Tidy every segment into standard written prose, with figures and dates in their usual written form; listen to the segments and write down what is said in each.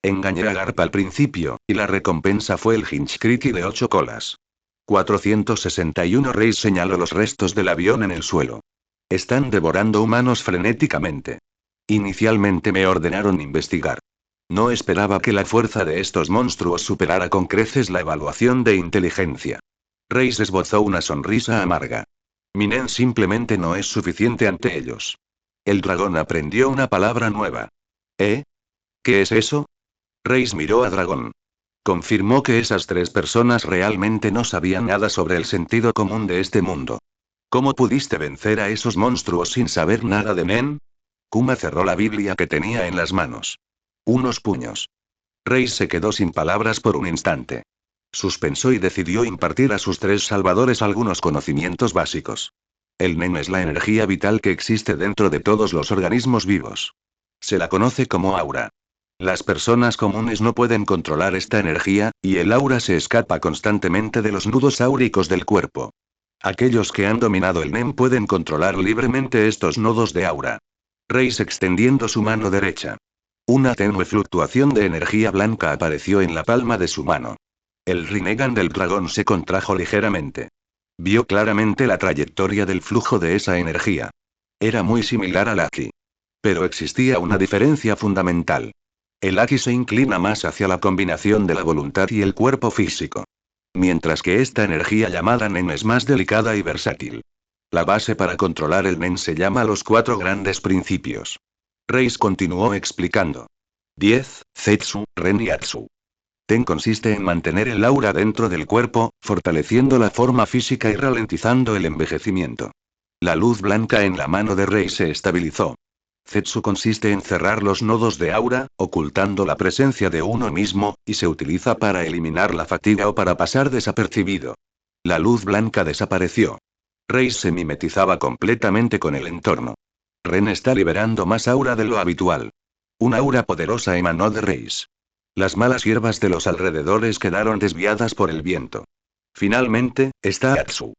Engañé a Garp al principio, y la recompensa fue el Hinchkriki de 8 colas. 461 Reis señaló los restos del avión en el suelo. Están devorando humanos frenéticamente. Inicialmente me ordenaron investigar. No esperaba que la fuerza de estos monstruos superara con creces la evaluación de inteligencia. Reis esbozó una sonrisa amarga. Minen simplemente no es suficiente ante ellos. El dragón aprendió una palabra nueva. ¿Eh? ¿Qué es eso? Reis miró a Dragón. Confirmó que esas tres personas realmente no sabían nada sobre el sentido común de este mundo. ¿Cómo pudiste vencer a esos monstruos sin saber nada de Nen? Kuma cerró la Biblia que tenía en las manos. Unos puños. Reis se quedó sin palabras por un instante. Suspensó y decidió impartir a sus tres salvadores algunos conocimientos básicos. El Nen es la energía vital que existe dentro de todos los organismos vivos. Se la conoce como aura. Las personas comunes no pueden controlar esta energía, y el aura se escapa constantemente de los nudos áuricos del cuerpo. Aquellos que han dominado el Nen pueden controlar libremente estos nodos de aura. Reis extendiendo su mano derecha. Una tenue fluctuación de energía blanca apareció en la palma de su mano. El Rinnegan del dragón se contrajo ligeramente. Vio claramente la trayectoria del flujo de esa energía. Era muy similar al Aki. Pero existía una diferencia fundamental. El Aki se inclina más hacia la combinación de la voluntad y el cuerpo físico. Mientras que esta energía llamada Nen es más delicada y versátil. La base para controlar el Nen se llama los cuatro grandes principios. Reis continuó explicando. 10. Zetsu, Ren y Atsu. Ten consiste en mantener el aura dentro del cuerpo, fortaleciendo la forma física y ralentizando el envejecimiento. La luz blanca en la mano de Rei se estabilizó. Zetsu consiste en cerrar los nodos de aura, ocultando la presencia de uno mismo, y se utiliza para eliminar la fatiga o para pasar desapercibido. La luz blanca desapareció. Rei se mimetizaba completamente con el entorno. Ren está liberando más aura de lo habitual. Una aura poderosa emanó de Reis. Las malas hierbas de los alrededores quedaron desviadas por el viento. Finalmente, está Atsu,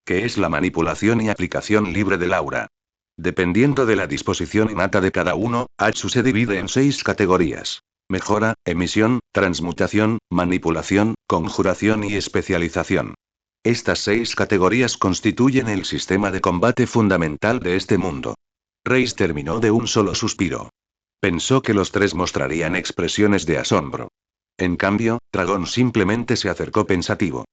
que es la manipulación y aplicación libre del aura. Dependiendo de la disposición innata de cada uno, Atsu se divide en 6 categorías. Mejora, emisión, transmutación, manipulación, conjuración y especialización. Estas 6 categorías constituyen el sistema de combate fundamental de este mundo. Reis terminó de un solo suspiro. Pensó que los tres mostrarían expresiones de asombro. En cambio, Dragón simplemente se acercó pensativo.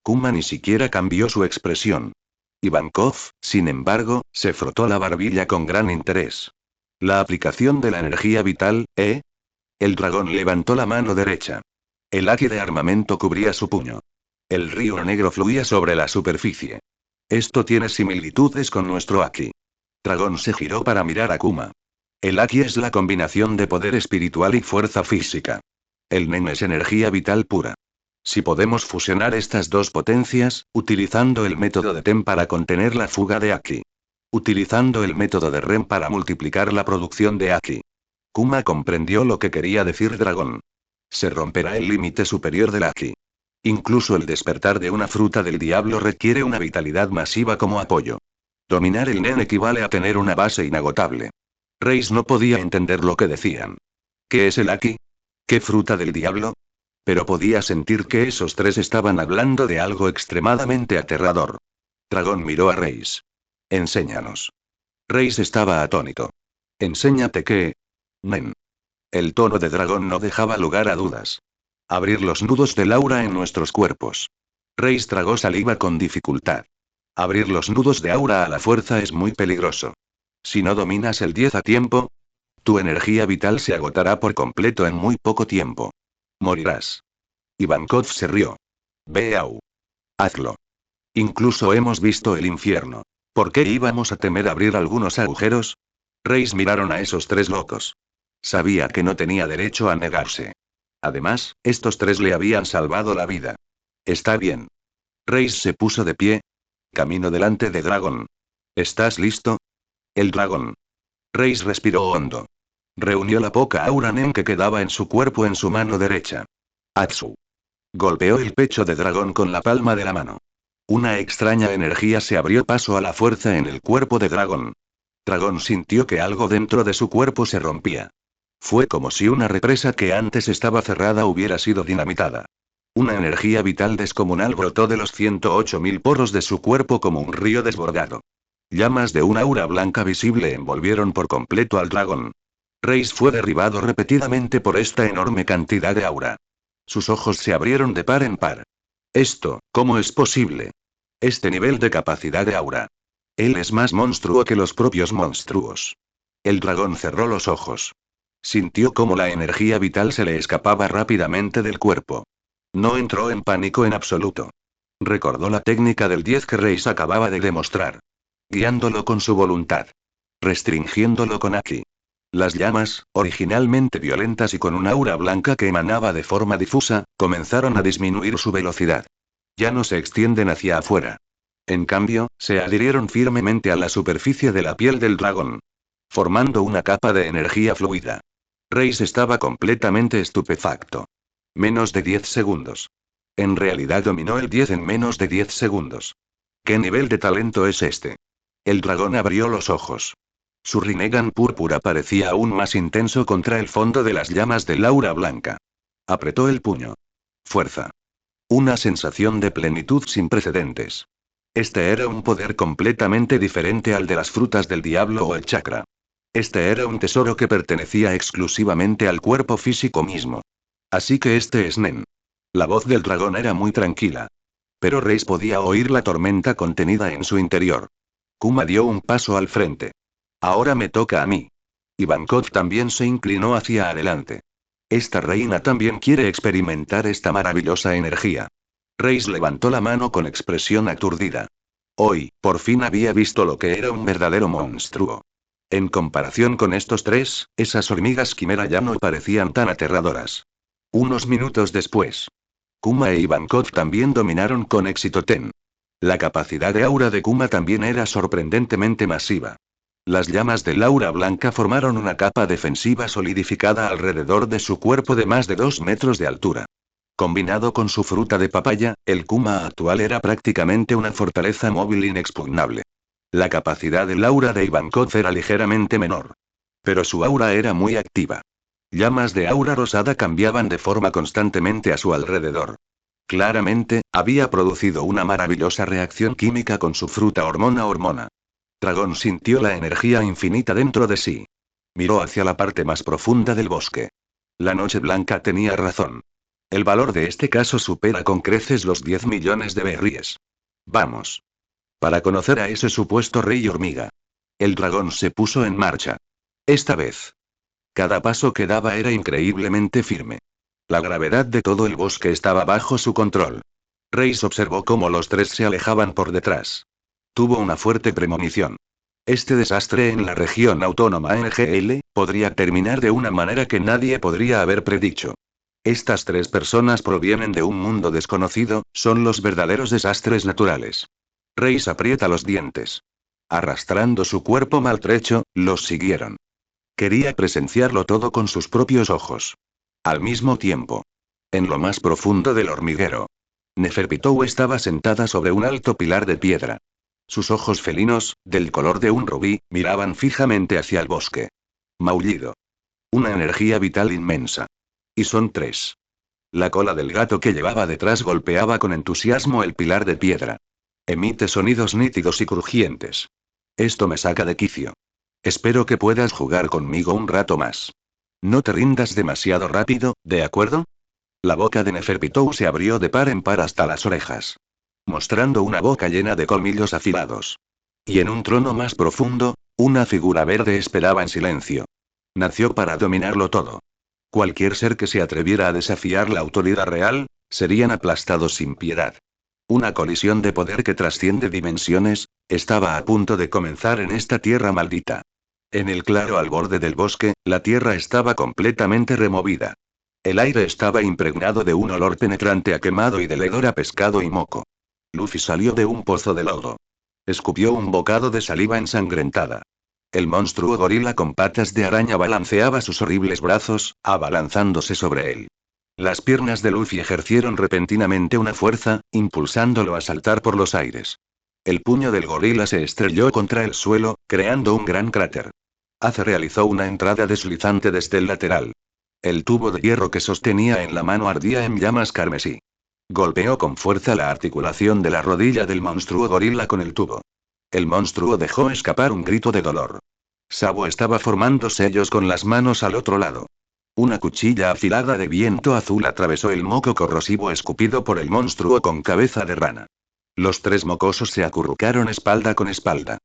Kuma ni siquiera cambió su expresión. Ivankov, sin embargo, se frotó la barbilla con gran interés. La aplicación de la energía vital, ¿eh? El dragón levantó la mano derecha. El haki de armamento cubría su puño. El río negro fluía sobre la superficie. Esto tiene similitudes con nuestro haki. Dragón se giró para mirar a Kuma. El haki es la combinación de poder espiritual y fuerza física. El Nen es energía vital pura. Si podemos fusionar estas dos potencias, utilizando el método de Ten para contener la fuga de Aki. Utilizando el método de Ren para multiplicar la producción de Aki. Kuma comprendió lo que quería decir Dragón. Se romperá el límite superior del Aki. Incluso el despertar de una fruta del diablo requiere una vitalidad masiva como apoyo. Dominar el Nen equivale a tener una base inagotable. Reis no podía entender lo que decían. ¿Qué es el Aki? ¿Qué fruta del diablo? Pero podía sentir que esos tres estaban hablando de algo extremadamente aterrador. Dragón miró a Reis. Enséñanos. Reis estaba atónito. Enséñate qué. Nen. El tono de Dragón no dejaba lugar a dudas. Abrir los nudos del aura en nuestros cuerpos. Reis tragó saliva con dificultad. Abrir los nudos de aura a la fuerza es muy peligroso. Si no dominas el 10 a tiempo, tu energía vital se agotará por completo en muy poco tiempo. Morirás. Ivankov se rió. Beau. Hazlo. Incluso hemos visto el infierno. ¿Por qué íbamos a temer abrir algunos agujeros? Reis miraron a esos tres locos. Sabía que no tenía derecho a negarse. Además, estos tres le habían salvado la vida. Está bien. Reis se puso de pie. Camino delante de Dragón. ¿Estás listo? El dragón. Reis respiró hondo. Reunió la poca aura Nen que quedaba en su cuerpo en su mano derecha. Atsu. Golpeó el pecho de Dragón con la palma de la mano. Una extraña energía se abrió paso a la fuerza en el cuerpo de Dragón. Dragón sintió que algo dentro de su cuerpo se rompía. Fue como si una represa que antes estaba cerrada hubiera sido dinamitada. Una energía vital descomunal brotó de los 108.000 poros de su cuerpo como un río desbordado. Llamas de un aura blanca visible envolvieron por completo al dragón. Reis fue derribado repetidamente por esta enorme cantidad de aura. Sus ojos se abrieron de par en par. Esto, ¿cómo es posible? Este nivel de capacidad de aura. Él es más monstruo que los propios monstruos. El dragón cerró los ojos. Sintió cómo la energía vital se le escapaba rápidamente del cuerpo. No entró en pánico en absoluto. Recordó la técnica del 10 que Reis acababa de demostrar. Guiándolo con su voluntad. Restringiéndolo con Aki. Las llamas, originalmente violentas y con un aura blanca que emanaba de forma difusa, comenzaron a disminuir su velocidad. Ya no se extienden hacia afuera. En cambio, se adhirieron firmemente a la superficie de la piel del dragón. Formando una capa de energía fluida. Reis estaba completamente estupefacto. Menos de 10 segundos. En realidad dominó el 10 en menos de 10 segundos. ¿Qué nivel de talento es este? El dragón abrió los ojos. Su Rinnegan púrpura parecía aún más intenso contra el fondo de las llamas del aura blanca. Apretó el puño. Fuerza. Una sensación de plenitud sin precedentes. Este era un poder completamente diferente al de las frutas del diablo o el chakra. Este era un tesoro que pertenecía exclusivamente al cuerpo físico mismo. Así que este es Nen. La voz del dragón era muy tranquila. Pero Reis podía oír la tormenta contenida en su interior. Kuma dio un paso al frente. Ahora me toca a mí. Ivankov también se inclinó hacia adelante. Esta reina también quiere experimentar esta maravillosa energía. Reis levantó la mano con expresión aturdida. Hoy, por fin había visto lo que era un verdadero monstruo. En comparación con estos tres, esas hormigas quimera ya no parecían tan aterradoras. Unos minutos después. Kuma e Ivankov también dominaron con éxito Ten. La capacidad de aura de Kuma también era sorprendentemente masiva. Las llamas del aura blanca formaron una capa defensiva solidificada alrededor de su cuerpo de más de 2 metros de altura. Combinado con su fruta de papaya, el Kuma actual era prácticamente una fortaleza móvil inexpugnable. La capacidad del aura de Ivankov era ligeramente menor. Pero su aura era muy activa. Llamas de aura rosada cambiaban de forma constantemente a su alrededor. Claramente, había producido una maravillosa reacción química con su fruta hormona. Dragón sintió la energía infinita dentro de sí. Miró hacia la parte más profunda del bosque. La noche blanca tenía razón. El valor de este caso supera con creces los 10 millones de berries. Vamos. Para conocer a ese supuesto rey hormiga. El dragón se puso en marcha. Esta vez. Cada paso que daba era increíblemente firme. La gravedad de todo el bosque estaba bajo su control. Reis observó cómo los tres se alejaban por detrás. Tuvo una fuerte premonición. Este desastre en la región autónoma NGL podría terminar de una manera que nadie podría haber predicho. Estas tres personas provienen de un mundo desconocido, son los verdaderos desastres naturales. Reis aprieta los dientes. Arrastrando su cuerpo maltrecho, los siguieron. Quería presenciarlo todo con sus propios ojos. Al mismo tiempo. En lo más profundo del hormiguero. Neferpitou estaba sentada sobre un alto pilar de piedra. Sus ojos felinos, del color de un rubí, miraban fijamente hacia el bosque. Maullido. Una energía vital inmensa. Y son tres. La cola del gato que llevaba detrás golpeaba con entusiasmo el pilar de piedra. Emite sonidos nítidos y crujientes. Esto me saca de quicio. Espero que puedas jugar conmigo un rato más. No te rindas demasiado rápido, ¿de acuerdo? La boca de Neferpitou se abrió de par en par hasta las orejas. Mostrando una boca llena de colmillos afilados. Y en un trono más profundo, una figura verde esperaba en silencio. Nació para dominarlo todo. Cualquier ser que se atreviera a desafiar la autoridad real, serían aplastados sin piedad. Una colisión de poder que trasciende dimensiones, estaba a punto de comenzar en esta tierra maldita. En el claro al borde del bosque, la tierra estaba completamente removida. El aire estaba impregnado de un olor penetrante a quemado y del hedor a pescado y moco. Luffy salió de un pozo de lodo. Escupió un bocado de saliva ensangrentada. El monstruo gorila con patas de araña balanceaba sus horribles brazos, abalanzándose sobre él. Las piernas de Luffy ejercieron repentinamente una fuerza, impulsándolo a saltar por los aires. El puño del gorila se estrelló contra el suelo, creando un gran cráter. Ace realizó una entrada deslizante desde el lateral. El tubo de hierro que sostenía en la mano ardía en llamas carmesí. Golpeó con fuerza la articulación de la rodilla del monstruo gorila con el tubo. El monstruo dejó escapar un grito de dolor. Sabo estaba formando sellos con las manos al otro lado. Una cuchilla afilada de viento azul atravesó el moco corrosivo escupido por el monstruo con cabeza de rana. Los tres mocosos se acurrucaron espalda con espalda.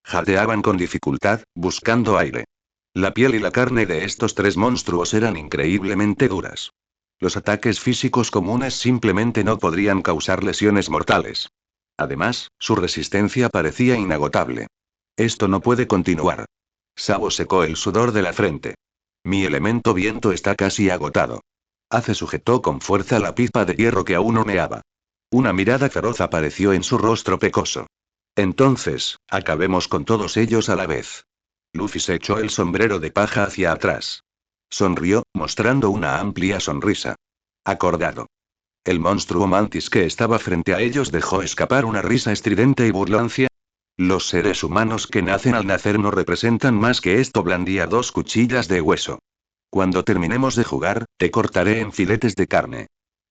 Jadeaban con dificultad, buscando aire. La piel y la carne de estos tres monstruos eran increíblemente duras. Los ataques físicos comunes simplemente no podrían causar lesiones mortales. Además, su resistencia parecía inagotable. Esto no puede continuar. Sabo secó el sudor de la frente. Mi elemento viento está casi agotado. Ace sujetó con fuerza la pipa de hierro que aún humeaba. Una mirada feroz apareció en su rostro pecoso. Entonces, acabemos con todos ellos a la vez. Luffy se echó el sombrero de paja hacia atrás. Sonrió, mostrando una amplia sonrisa. Acordado. El monstruo mantis que estaba frente a ellos dejó escapar una risa estridente y burlancia. Los seres humanos que nacen al nacer no representan más que esto. Blandía dos cuchillas de hueso. Cuando terminemos de jugar, te cortaré en filetes de carne.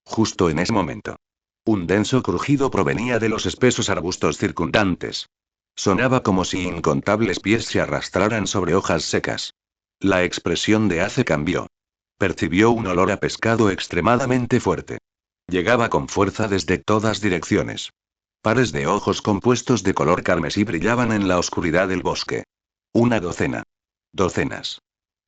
Justo en ese momento. Un denso crujido provenía de los espesos arbustos circundantes. Sonaba como si incontables pies se arrastraran sobre hojas secas. La expresión de Ace cambió. Percibió un olor a pescado extremadamente fuerte. Llegaba con fuerza desde todas direcciones. Pares de ojos compuestos de color carmesí brillaban en la oscuridad del bosque. Una docena. Docenas.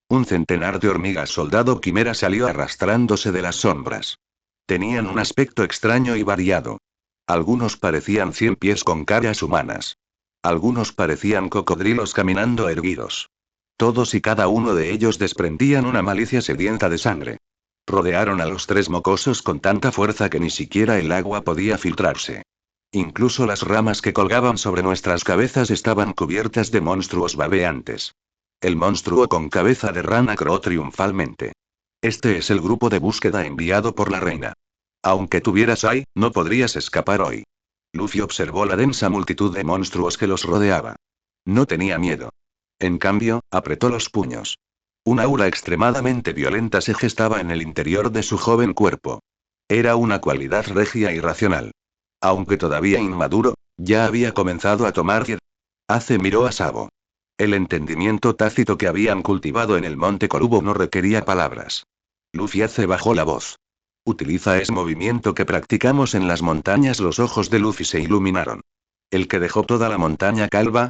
Un centenar de hormigas soldado quimera salió arrastrándose de las sombras. Tenían un aspecto extraño y variado. Algunos parecían 100 pies con caras humanas. Algunos parecían cocodrilos caminando erguidos. Todos y cada uno de ellos desprendían una malicia sedienta de sangre. Rodearon a los tres mocosos con tanta fuerza que ni siquiera el agua podía filtrarse. Incluso las ramas que colgaban sobre nuestras cabezas estaban cubiertas de monstruos babeantes. El monstruo con cabeza de rana croó triunfalmente. Este es el grupo de búsqueda enviado por la reina. Aunque tuvieras Ai, no podrías escapar hoy. Luffy observó la densa multitud de monstruos que los rodeaba. No tenía miedo. En cambio, apretó los puños. Una aura extremadamente violenta se gestaba en el interior de su joven cuerpo. Era una cualidad regia y racional. Aunque todavía inmaduro, ya había comenzado a tomar piedad. Ace miró a Sabo. El entendimiento tácito que habían cultivado en el Monte Korubo no requería palabras. Luffy Ace bajó la voz. Utiliza ese movimiento que practicamos en las montañas. Los ojos de Luffy se iluminaron. ¿El que dejó toda la montaña calva?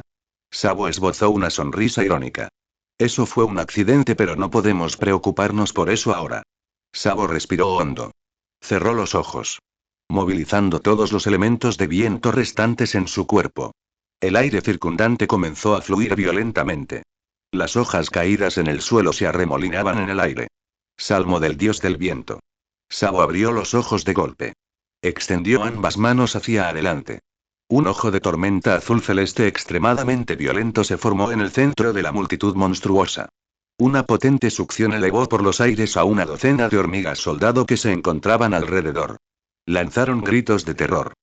Sabo esbozó una sonrisa irónica. Eso fue un accidente, pero no podemos preocuparnos por eso ahora. Sabo respiró hondo. Cerró los ojos. Movilizando todos los elementos de viento restantes en su cuerpo. El aire circundante comenzó a fluir violentamente. Las hojas caídas en el suelo se arremolinaban en el aire. Salmo del dios del viento. Sabo abrió los ojos de golpe. Extendió ambas manos hacia adelante. Un ojo de tormenta azul celeste extremadamente violento se formó en el centro de la multitud monstruosa. Una potente succión elevó por los aires a una docena de hormigas soldado que se encontraban alrededor. Lanzaron gritos de terror.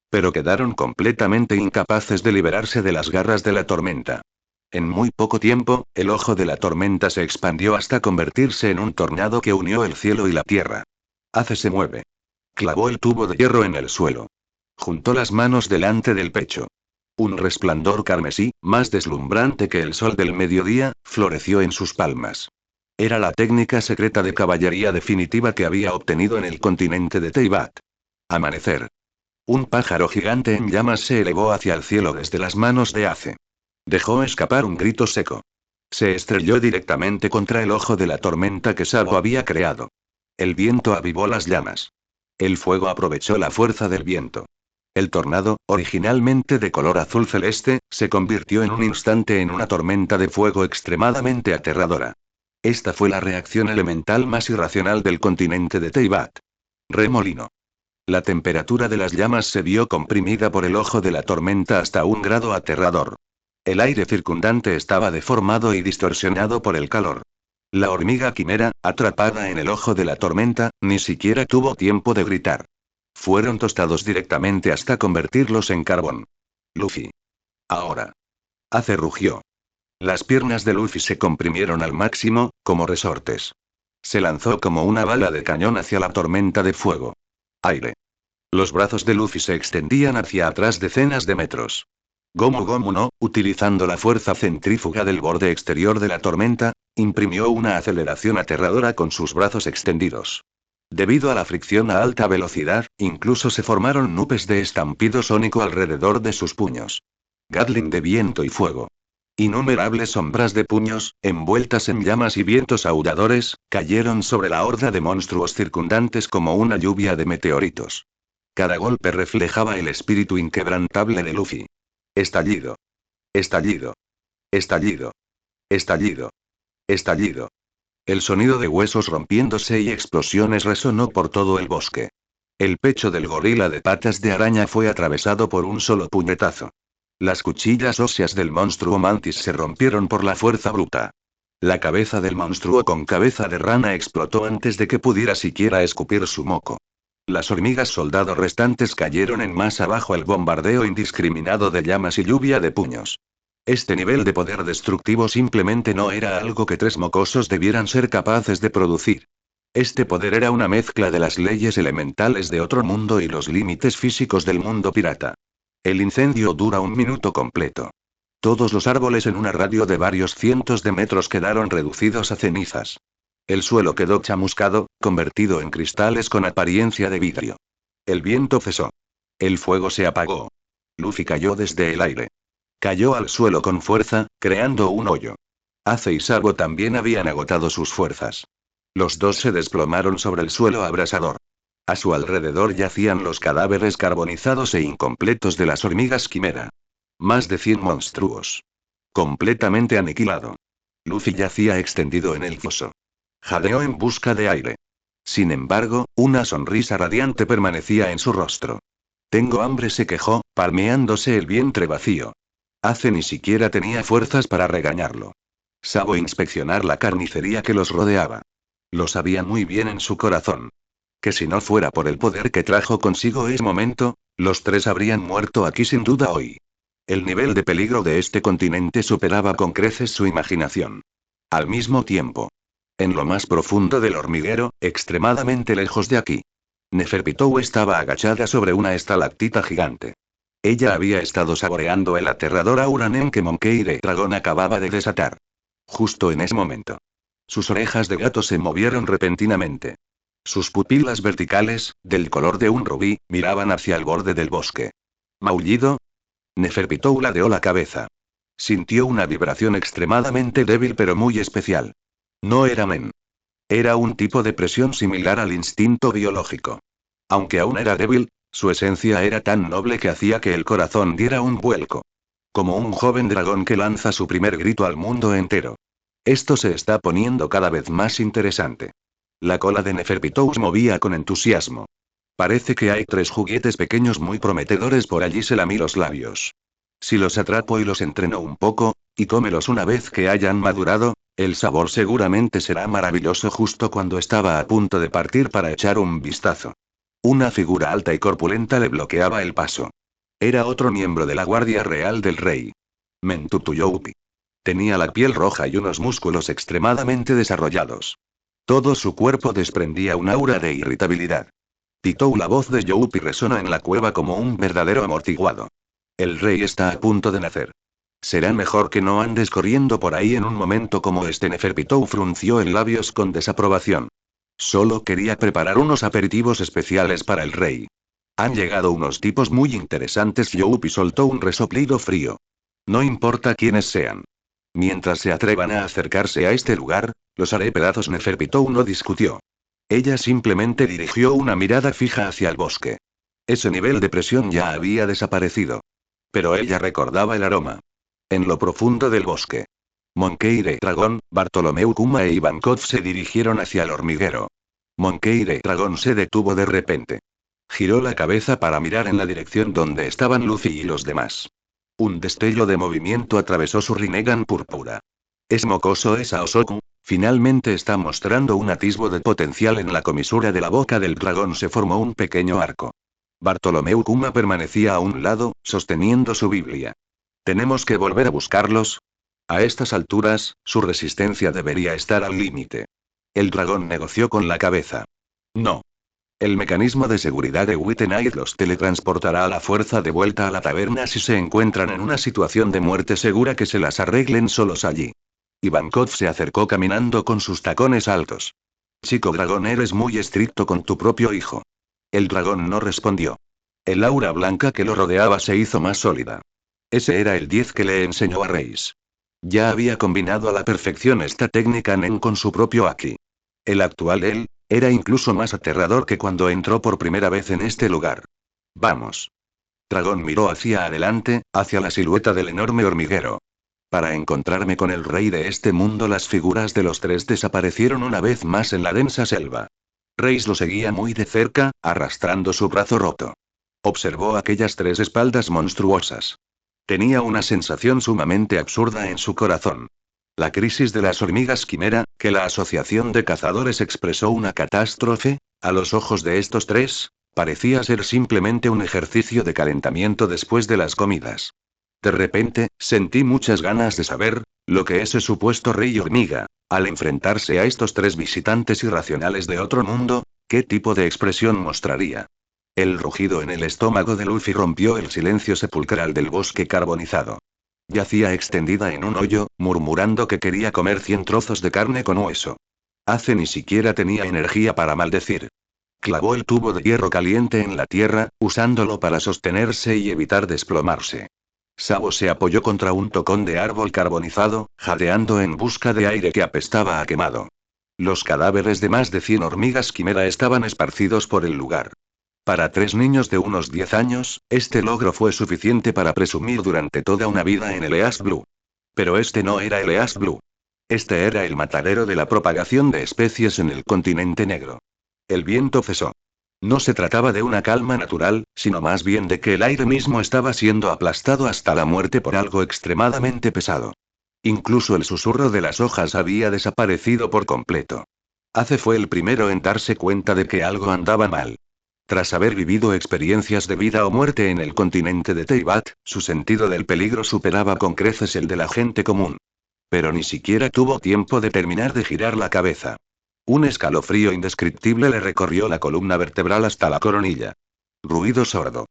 Pero quedaron completamente incapaces de liberarse de las garras de la tormenta. En muy poco tiempo, el ojo de la tormenta se expandió hasta convertirse en un tornado que unió el cielo y la tierra. Ace se mueve. Clavó el tubo de hierro en el suelo. Juntó las manos delante del pecho. Un resplandor carmesí, más deslumbrante que el sol del mediodía, floreció en sus palmas. Era la técnica secreta de caballería definitiva que había obtenido en el continente de Teyvat. Amanecer. Un pájaro gigante en llamas se elevó hacia el cielo desde las manos de Ace. Dejó escapar un grito seco. Se estrelló directamente contra el ojo de la tormenta que Sabo había creado. El viento avivó las llamas. El fuego aprovechó la fuerza del viento. El tornado, originalmente de color azul celeste, se convirtió en un instante en una tormenta de fuego extremadamente aterradora. Esta fue la reacción elemental más irracional del continente de Teyvat. Remolino. La temperatura de las llamas se vio comprimida por el ojo de la tormenta hasta un grado aterrador. El aire circundante estaba deformado y distorsionado por el calor. La hormiga quimera, atrapada en el ojo de la tormenta, ni siquiera tuvo tiempo de gritar. Fueron tostados directamente hasta convertirlos en carbón. Luffy. Ahora. Ace rugió. Las piernas de Luffy se comprimieron al máximo, como resortes. Se lanzó como una bala de cañón hacia la tormenta de fuego. Aire. Los brazos de Luffy se extendían hacia atrás decenas de metros. Gomu Gomu no, utilizando la fuerza centrífuga del borde exterior de la tormenta, imprimió una aceleración aterradora con sus brazos extendidos. Debido a la fricción a alta velocidad, incluso se formaron nubes de estampido sónico alrededor de sus puños. Gatling de viento y fuego. Innumerables sombras de puños, envueltas en llamas y vientos aulladores, cayeron sobre la horda de monstruos circundantes como una lluvia de meteoritos. Cada golpe reflejaba el espíritu inquebrantable de Luffy. Estallido. Estallido. Estallido. Estallido. Estallido. El sonido de huesos rompiéndose y explosiones resonó por todo el bosque. El pecho del gorila de patas de araña fue atravesado por un solo puñetazo. Las cuchillas óseas del monstruo mantis se rompieron por la fuerza bruta. La cabeza del monstruo con cabeza de rana explotó antes de que pudiera siquiera escupir su moco. Las hormigas soldado restantes cayeron en masa bajo el bombardeo indiscriminado de llamas y lluvia de puños. Este nivel de poder destructivo simplemente no era algo que tres mocosos debieran ser capaces de producir. Este poder era una mezcla de las leyes elementales de otro mundo y los límites físicos del mundo pirata. El incendio dura un minuto completo. Todos los árboles en un radio de varios cientos de metros quedaron reducidos a cenizas. El suelo quedó chamuscado, convertido en cristales con apariencia de vidrio. El viento cesó. El fuego se apagó. Luffy cayó desde el aire. Cayó al suelo con fuerza, creando un hoyo. Ace y Sabo también habían agotado sus fuerzas. Los dos se desplomaron sobre el suelo abrasador. A su alrededor yacían los cadáveres carbonizados e incompletos de las hormigas quimera. Más de 100 monstruos. Completamente aniquilado. Luffy yacía extendido en el foso. Jadeó en busca de aire. Sin embargo, una sonrisa radiante permanecía en su rostro. Tengo hambre, se quejó, palmeándose el vientre vacío. Ace ni siquiera tenía fuerzas para regañarlo. Sabo inspeccionar la carnicería que los rodeaba. Lo sabía muy bien en su corazón. Que si no fuera por el poder que trajo consigo ese momento, los tres habrían muerto aquí sin duda hoy. El nivel de peligro de este continente superaba con creces su imaginación. Al mismo tiempo. En lo más profundo del hormiguero, extremadamente lejos de aquí. Neferpitou estaba agachada sobre una estalactita gigante. Ella había estado saboreando el aterrador aura Nen que Monkey D. Dragon acababa de desatar. Justo en ese momento. Sus orejas de gato se movieron repentinamente. Sus pupilas verticales, del color de un rubí, miraban hacia el borde del bosque. ¿Maullido? Neferpitou ladeó la cabeza. Sintió una vibración extremadamente débil pero muy especial. No era men. Era un tipo de presión similar al instinto biológico. Aunque aún era débil, su esencia era tan noble que hacía que el corazón diera un vuelco. Como un joven dragón que lanza su primer grito al mundo entero. Esto se está poniendo cada vez más interesante. La cola de Neferpitou se movía con entusiasmo. Parece que hay 3 juguetes pequeños muy prometedores por allí, se lamí los labios. Si los atrapo y los entreno un poco, y cómelos una vez que hayan madurado, el sabor seguramente será maravilloso. Justo cuando estaba a punto de partir para echar un vistazo. Una figura alta y corpulenta le bloqueaba el paso. Era otro miembro de la Guardia Real del Rey. Mentutu Youpi. Tenía la piel roja y unos músculos extremadamente desarrollados. Todo su cuerpo desprendía un aura de irritabilidad. Titou, la voz de Youpi resonó en la cueva como un verdadero amortiguado. El rey está a punto de nacer. Será mejor que no andes corriendo por ahí en un momento como este. Neferpitou frunció en labios con desaprobación. Solo quería preparar unos aperitivos especiales para el rey. Han llegado unos tipos muy interesantes. Youpi soltó un resoplido frío. No importa quiénes sean. Mientras se atrevan a acercarse a este lugar, los haré pedazos. Neferpitou no discutió. Ella simplemente dirigió una mirada fija hacia el bosque. Ese nivel de presión ya había desaparecido. Pero ella recordaba el aroma. En lo profundo del bosque. Monkey D. Dragon, Bartolomeu Kuma e Ivankov se dirigieron hacia el hormiguero. Monkey D. Dragon se detuvo de repente. Giró la cabeza para mirar en la dirección donde estaban Luffy y los demás. Un destello de movimiento atravesó su Rinnegan púrpura. Es mocoso esa Osoku, finalmente está mostrando un atisbo de potencial. En la comisura de la boca del dragón se formó un pequeño arco. Bartolomeu Kuma permanecía a un lado, sosteniendo su Biblia. ¿Tenemos que volver a buscarlos? A estas alturas, su resistencia debería estar al límite. El dragón negoció con la cabeza. No. El mecanismo de seguridad de Wittenite los teletransportará a la fuerza de vuelta a la taberna si se encuentran en una situación de muerte segura que se las arreglen solos allí. Ivankov se acercó caminando con sus tacones altos. Chico dragón, eres muy estricto con tu propio hijo. El dragón no respondió. El aura blanca que lo rodeaba se hizo más sólida. Ese era el 10 que le enseñó a Reis. Ya había combinado a la perfección esta técnica Nen con su propio Aki. El actual él, era incluso más aterrador que cuando entró por primera vez en este lugar. Vamos. Dragón miró hacia adelante, hacia la silueta del enorme hormiguero. Para encontrarme con el rey de este mundo, las figuras de los tres desaparecieron una vez más en la densa selva. Reis lo seguía muy de cerca, arrastrando su brazo roto. Observó aquellas tres espaldas monstruosas. Tenía una sensación sumamente absurda en su corazón. La crisis de las hormigas quimera, que la Asociación de Cazadores expresó una catástrofe, a los ojos de estos tres, parecía ser simplemente un ejercicio de calentamiento después de las comidas. De repente, sentí muchas ganas de saber, lo que ese supuesto rey hormiga, al enfrentarse a estos tres visitantes irracionales de otro mundo, qué tipo de expresión mostraría. El rugido en el estómago de Luffy rompió el silencio sepulcral del bosque carbonizado. Yacía extendida en un hoyo, murmurando que quería comer 100 trozos de carne con hueso. Ace ni siquiera tenía energía para maldecir. Clavó el tubo de hierro caliente en la tierra, usándolo para sostenerse y evitar desplomarse. Sabo se apoyó contra un tocón de árbol carbonizado, jadeando en busca de aire que apestaba a quemado. Los cadáveres de más de 100 hormigas quimera estaban esparcidos por el lugar. Para 3 niños de unos 10 años, este logro fue suficiente para presumir durante toda una vida en el East Blue. Pero este no era el East Blue. Este era el matadero de la propagación de especies en el continente negro. El viento cesó. No se trataba de una calma natural, sino más bien de que el aire mismo estaba siendo aplastado hasta la muerte por algo extremadamente pesado. Incluso el susurro de las hojas había desaparecido por completo. Ace fue el primero en darse cuenta de que algo andaba mal. Tras haber vivido experiencias de vida o muerte en el continente de Teyvat, su sentido del peligro superaba con creces el de la gente común. Pero ni siquiera tuvo tiempo de terminar de girar la cabeza. Un escalofrío indescriptible le recorrió la columna vertebral hasta la coronilla. Ruido sordo.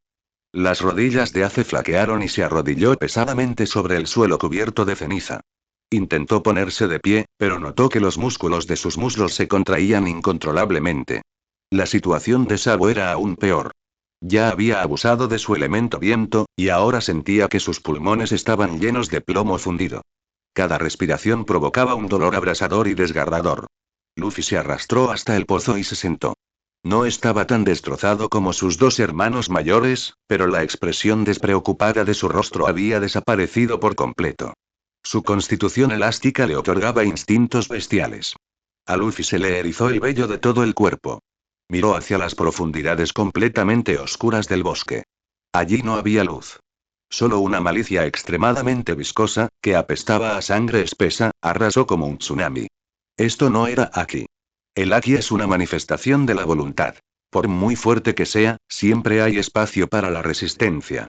Las rodillas de Ace flaquearon y se arrodilló pesadamente sobre el suelo cubierto de ceniza. Intentó ponerse de pie, pero notó que los músculos de sus muslos se contraían incontrolablemente. La situación de Sabo era aún peor. Ya había abusado de su elemento viento, y ahora sentía que sus pulmones estaban llenos de plomo fundido. Cada respiración provocaba un dolor abrasador y desgarrador. Luffy se arrastró hasta el pozo y se sentó. No estaba tan destrozado como sus dos hermanos mayores, pero la expresión despreocupada de su rostro había desaparecido por completo. Su constitución elástica le otorgaba instintos bestiales. A Luffy se le erizó el vello de todo el cuerpo. Miró hacia las profundidades completamente oscuras del bosque. Allí no había luz. Solo una malicia extremadamente viscosa, que apestaba a sangre espesa, arrasó como un tsunami. Esto no era Aki. El Aki es una manifestación de la voluntad. Por muy fuerte que sea, siempre hay espacio para la resistencia.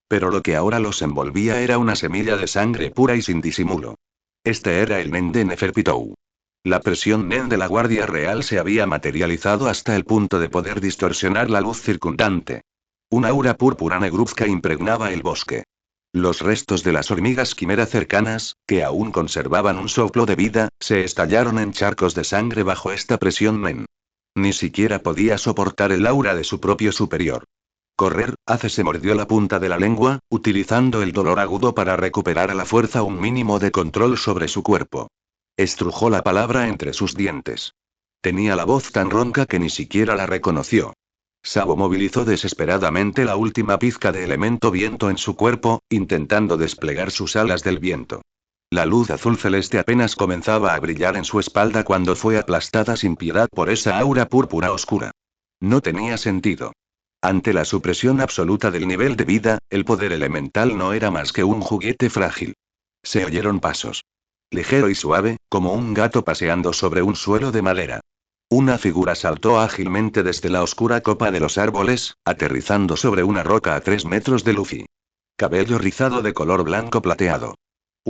Pero lo que ahora los envolvía era una semilla de sangre pura y sin disimulo. Este era el Nen de Neferpitou. La presión Nen de la Guardia Real se había materializado hasta el punto de poder distorsionar la luz circundante. Un aura púrpura negruzca impregnaba el bosque. Los restos de las hormigas quimera cercanas, que aún conservaban un soplo de vida, se estallaron en charcos de sangre bajo esta presión Nen. Ni siquiera podía soportar el aura de su propio superior. Correr, Ace se mordió la punta de la lengua, utilizando el dolor agudo para recuperar a la fuerza un mínimo de control sobre su cuerpo. Estrujó la palabra entre sus dientes. Tenía la voz tan ronca que ni siquiera la reconoció. Sabo movilizó desesperadamente la última pizca de elemento viento en su cuerpo, intentando desplegar sus alas del viento. La luz azul celeste apenas comenzaba a brillar en su espalda cuando fue aplastada sin piedad por esa aura púrpura oscura. No tenía sentido. Ante la supresión absoluta del nivel de vida, el poder elemental no era más que un juguete frágil. Se oyeron pasos. Ligero y suave, como un gato paseando sobre un suelo de madera. Una figura saltó ágilmente desde la oscura copa de los árboles, aterrizando sobre una roca a 3 metros de Luffy. Cabello rizado de color blanco plateado.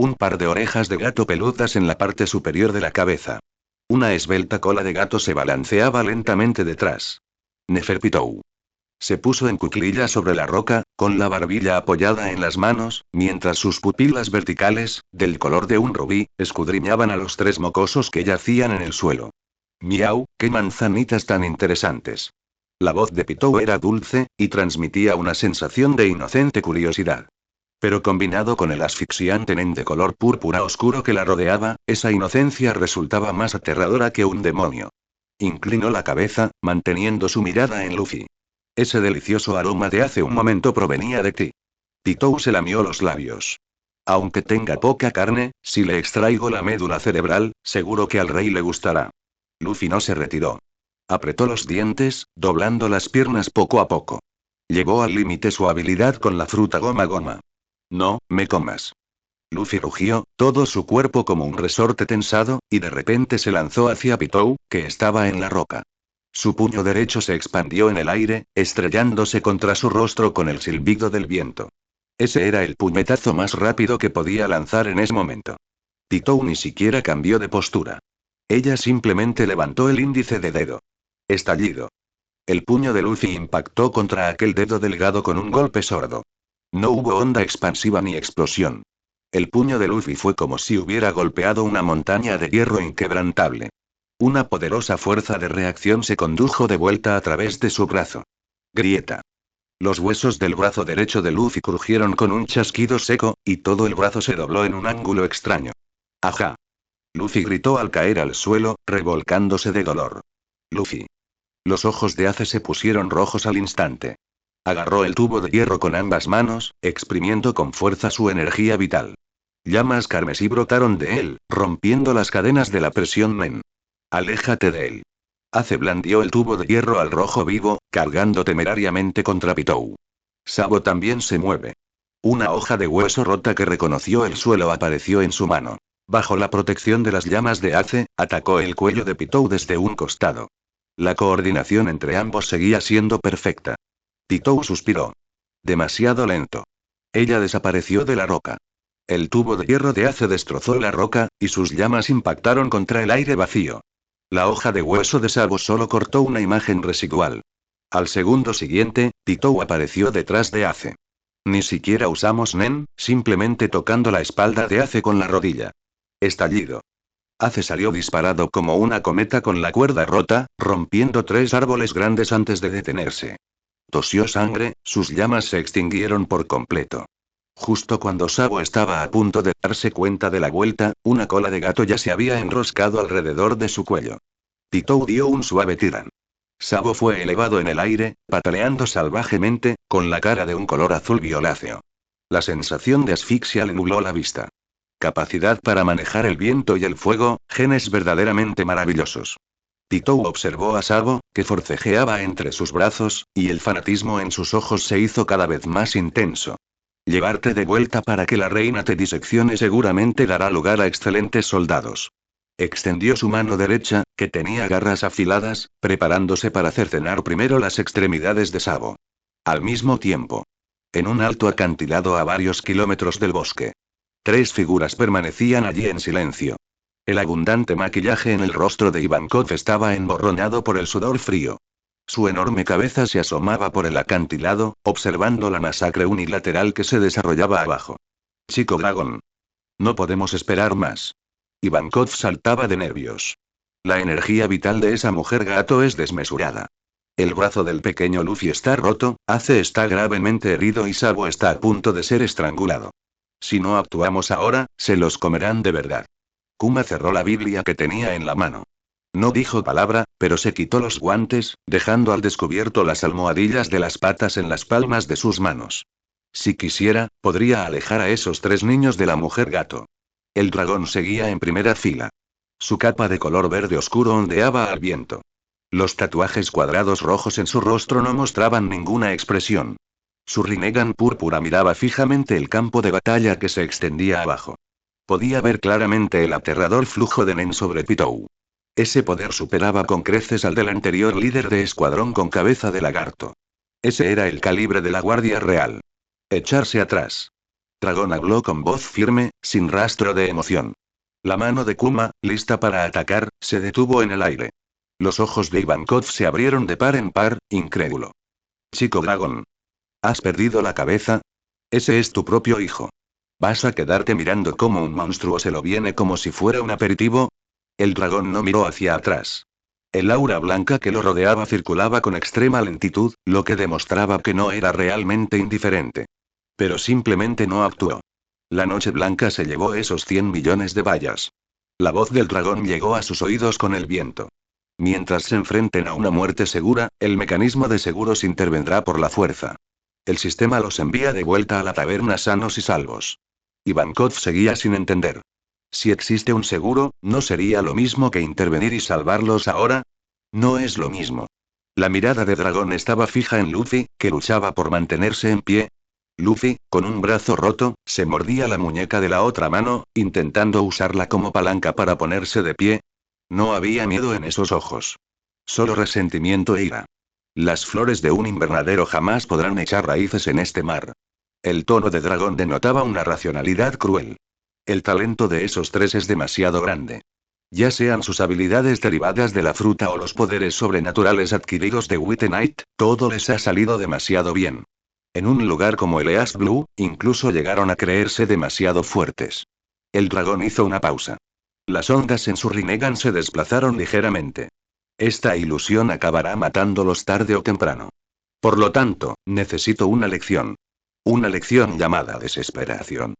Un par de orejas de gato peludas en la parte superior de la cabeza. Una esbelta cola de gato se balanceaba lentamente detrás. Neferpitou. Se puso en cuclillas sobre la roca, con la barbilla apoyada en las manos, mientras sus pupilas verticales, del color de un rubí, escudriñaban a los tres mocosos que yacían en el suelo. Miau, qué manzanitas tan interesantes. La voz de Pitou era dulce, y transmitía una sensación de inocente curiosidad. Pero combinado con el asfixiante nen de color púrpura oscuro que la rodeaba, esa inocencia resultaba más aterradora que un demonio. Inclinó la cabeza, manteniendo su mirada en Luffy. Ese delicioso aroma de hace un momento provenía de ti. Pitou se lamió los labios. Aunque tenga poca carne, si le extraigo la médula cerebral, seguro que al rey le gustará. Luffy no se retiró. Apretó los dientes, doblando las piernas poco a poco. Llevó al límite su habilidad con la fruta goma goma. No, me comas. Luffy rugió, todo su cuerpo como un resorte tensado, y de repente se lanzó hacia Pitou, que estaba en la roca. Su puño derecho se expandió en el aire, estrellándose contra su rostro con el silbido del viento. Ese era el puñetazo más rápido que podía lanzar en ese momento. Pitou ni siquiera cambió de postura. Ella simplemente levantó el índice de dedo. Estallido. El puño de Luffy impactó contra aquel dedo delgado con un golpe sordo. No hubo onda expansiva ni explosión. El puño de Luffy fue como si hubiera golpeado una montaña de hierro inquebrantable. Una poderosa fuerza de reacción se condujo de vuelta a través de su brazo. Grieta. Los huesos del brazo derecho de Luffy crujieron con un chasquido seco, y todo el brazo se dobló en un ángulo extraño. ¡Ajá! Luffy gritó al caer al suelo, revolcándose de dolor. Luffy. Los ojos de Ace se pusieron rojos al instante. Agarró el tubo de hierro con ambas manos, exprimiendo con fuerza su energía vital. Llamas carmesí brotaron de él, rompiendo las cadenas de la presión Nen. Aléjate de él. Ace blandió el tubo de hierro al rojo vivo, cargando temerariamente contra Pitou. Sabo también se mueve. Una hoja de hueso rota que reconoció el suelo apareció en su mano. Bajo la protección de las llamas de Ace, atacó el cuello de Pitou desde un costado. La coordinación entre ambos seguía siendo perfecta. Pitou suspiró. Demasiado lento. Ella desapareció de la roca. El tubo de hierro de Ace destrozó la roca, y sus llamas impactaron contra el aire vacío. La hoja de hueso de Sabo solo cortó una imagen residual. Al segundo siguiente, Pitou apareció detrás de Ace. Ni siquiera usamos Nen, simplemente tocando la espalda de Ace con la rodilla. Estallido. Ace salió disparado como una cometa con la cuerda rota, rompiendo 3 árboles grandes antes de detenerse. Tosió sangre, sus llamas se extinguieron por completo. Justo cuando Sabo estaba a punto de darse cuenta de la vuelta, una cola de gato ya se había enroscado alrededor de su cuello. Pitou dio un suave tirán. Sabo fue elevado en el aire, pataleando salvajemente, con la cara de un color azul violáceo. La sensación de asfixia le nubló la vista. Capacidad para manejar el viento y el fuego, genes verdaderamente maravillosos. Pitou observó a Sabo, que forcejeaba entre sus brazos, y el fanatismo en sus ojos se hizo cada vez más intenso. Llevarte de vuelta para que la reina te diseccione seguramente dará lugar a excelentes soldados. Extendió su mano derecha, que tenía garras afiladas, preparándose para cercenar primero las extremidades de Sabo. Al mismo tiempo. En un alto acantilado a varios kilómetros del bosque. 3 figuras permanecían allí en silencio. El abundante maquillaje en el rostro de Ivankov estaba emborronado por el sudor frío. Su enorme cabeza se asomaba por el acantilado, observando la masacre unilateral que se desarrollaba abajo. Chico dragón. No podemos esperar más. Ivankov saltaba de nervios. La energía vital de esa mujer gato es desmesurada. El brazo del pequeño Luffy está roto, Ace está gravemente herido y Sabo está a punto de ser estrangulado. Si no actuamos ahora, se los comerán de verdad. Kuma cerró la Biblia que tenía en la mano. No dijo palabra, pero se quitó los guantes, dejando al descubierto las almohadillas de las patas en las palmas de sus manos. Si quisiera, podría alejar a esos 3 niños de la mujer gato. El dragón seguía en primera fila. Su capa de color verde oscuro ondeaba al viento. Los tatuajes cuadrados rojos en su rostro no mostraban ninguna expresión. Su Rinnegan púrpura miraba fijamente el campo de batalla que se extendía abajo. Podía ver claramente el aterrador flujo de Nen sobre Pitou. Ese poder superaba con creces al del anterior líder de escuadrón con cabeza de lagarto. Ese era el calibre de la Guardia Real. Echarse atrás. Dragón habló con voz firme, sin rastro de emoción. La mano de Kuma, lista para atacar, se detuvo en el aire. Los ojos de Ivankov se abrieron de par en par, incrédulo. Chico dragón. ¿Has perdido la cabeza? Ese es tu propio hijo. ¿Vas a quedarte mirando cómo un monstruo se lo viene como si fuera un aperitivo? El dragón no miró hacia atrás. El aura blanca que lo rodeaba circulaba con extrema lentitud, lo que demostraba que no era realmente indiferente. Pero simplemente no actuó. La noche blanca se llevó esos 100 millones de bayas. La voz del dragón llegó a sus oídos con el viento. Mientras se enfrenten a una muerte segura, el mecanismo de seguros intervendrá por la fuerza. El sistema los envía de vuelta a la taberna sanos y salvos. Ivankov seguía sin entender. Si existe un seguro, ¿no sería lo mismo que intervenir y salvarlos ahora? No es lo mismo. La mirada de dragón estaba fija en Luffy, que luchaba por mantenerse en pie. Luffy, con un brazo roto, se mordía la muñeca de la otra mano, intentando usarla como palanca para ponerse de pie. No había miedo en esos ojos. Solo resentimiento e ira. Las flores de un invernadero jamás podrán echar raíces en este mar. El tono de dragón denotaba una racionalidad cruel. El talento de esos tres es demasiado grande. Ya sean sus habilidades derivadas de la fruta o los poderes sobrenaturales adquiridos de White Knight, todo les ha salido demasiado bien. En un lugar como el East Blue, incluso llegaron a creerse demasiado fuertes. El dragón hizo una pausa. Las ondas en su Rinnegan se desplazaron ligeramente. Esta ilusión acabará matándolos tarde o temprano. Por lo tanto, necesito una lección. Una lección llamada desesperación.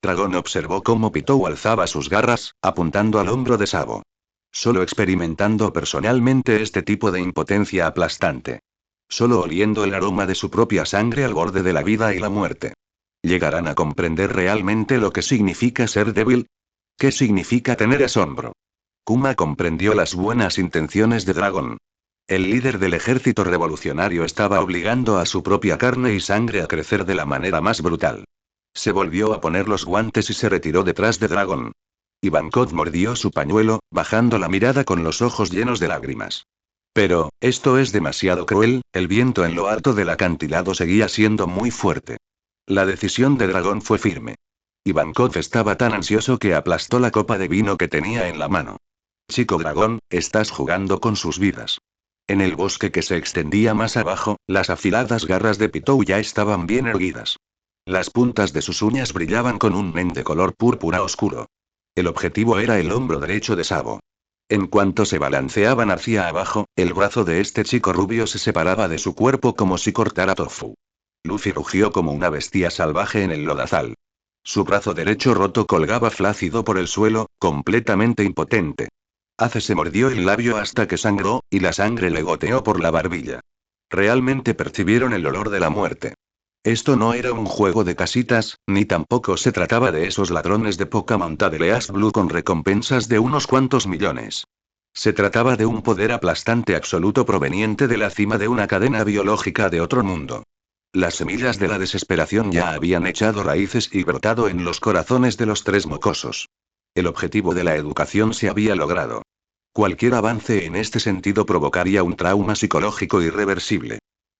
Dragón observó cómo Pitou alzaba sus garras, apuntando al hombro de Sabo. Solo experimentando personalmente este tipo de impotencia aplastante. Solo oliendo el aroma de su propia sangre al borde de la vida y la muerte. ¿Llegarán a comprender realmente lo que significa ser débil? ¿Qué significa tener asombro? Kuma comprendió las buenas intenciones de Dragón. El líder del ejército revolucionario estaba obligando a su propia carne y sangre a crecer de la manera más brutal. Se volvió a poner los guantes y se retiró detrás de Dragón. Ivankov mordió su pañuelo, bajando la mirada con los ojos llenos de lágrimas. Pero, esto es demasiado cruel, el viento en lo alto del acantilado seguía siendo muy fuerte. La decisión de Dragón fue firme. Ivankov estaba tan ansioso que aplastó la copa de vino que tenía en la mano. Chico dragón, estás jugando con sus vidas. En el bosque que se extendía más abajo, las afiladas garras de Pitou ya estaban bien erguidas. Las puntas de sus uñas brillaban con un nen de color púrpura oscuro. El objetivo era el hombro derecho de Sabo. En cuanto se balanceaban hacia abajo, el brazo de este chico rubio se separaba de su cuerpo como si cortara tofu. Luffy rugió como una bestia salvaje en el lodazal. Su brazo derecho roto colgaba flácido por el suelo, completamente impotente. Ace se mordió el labio hasta que sangró, y la sangre le goteó por la barbilla. Realmente percibieron el olor de la muerte. Esto no era un juego de casitas, ni tampoco se trataba de esos ladrones de poca monta de East Blue con recompensas de unos cuantos millones. Se trataba de un poder aplastante absoluto proveniente de la cima de una cadena biológica de otro mundo. Las semillas de la desesperación ya habían echado raíces y brotado en los corazones de los tres mocosos. El objetivo de la educación se había logrado. Cualquier avance en este sentido provocaría un trauma psicológico irreversible.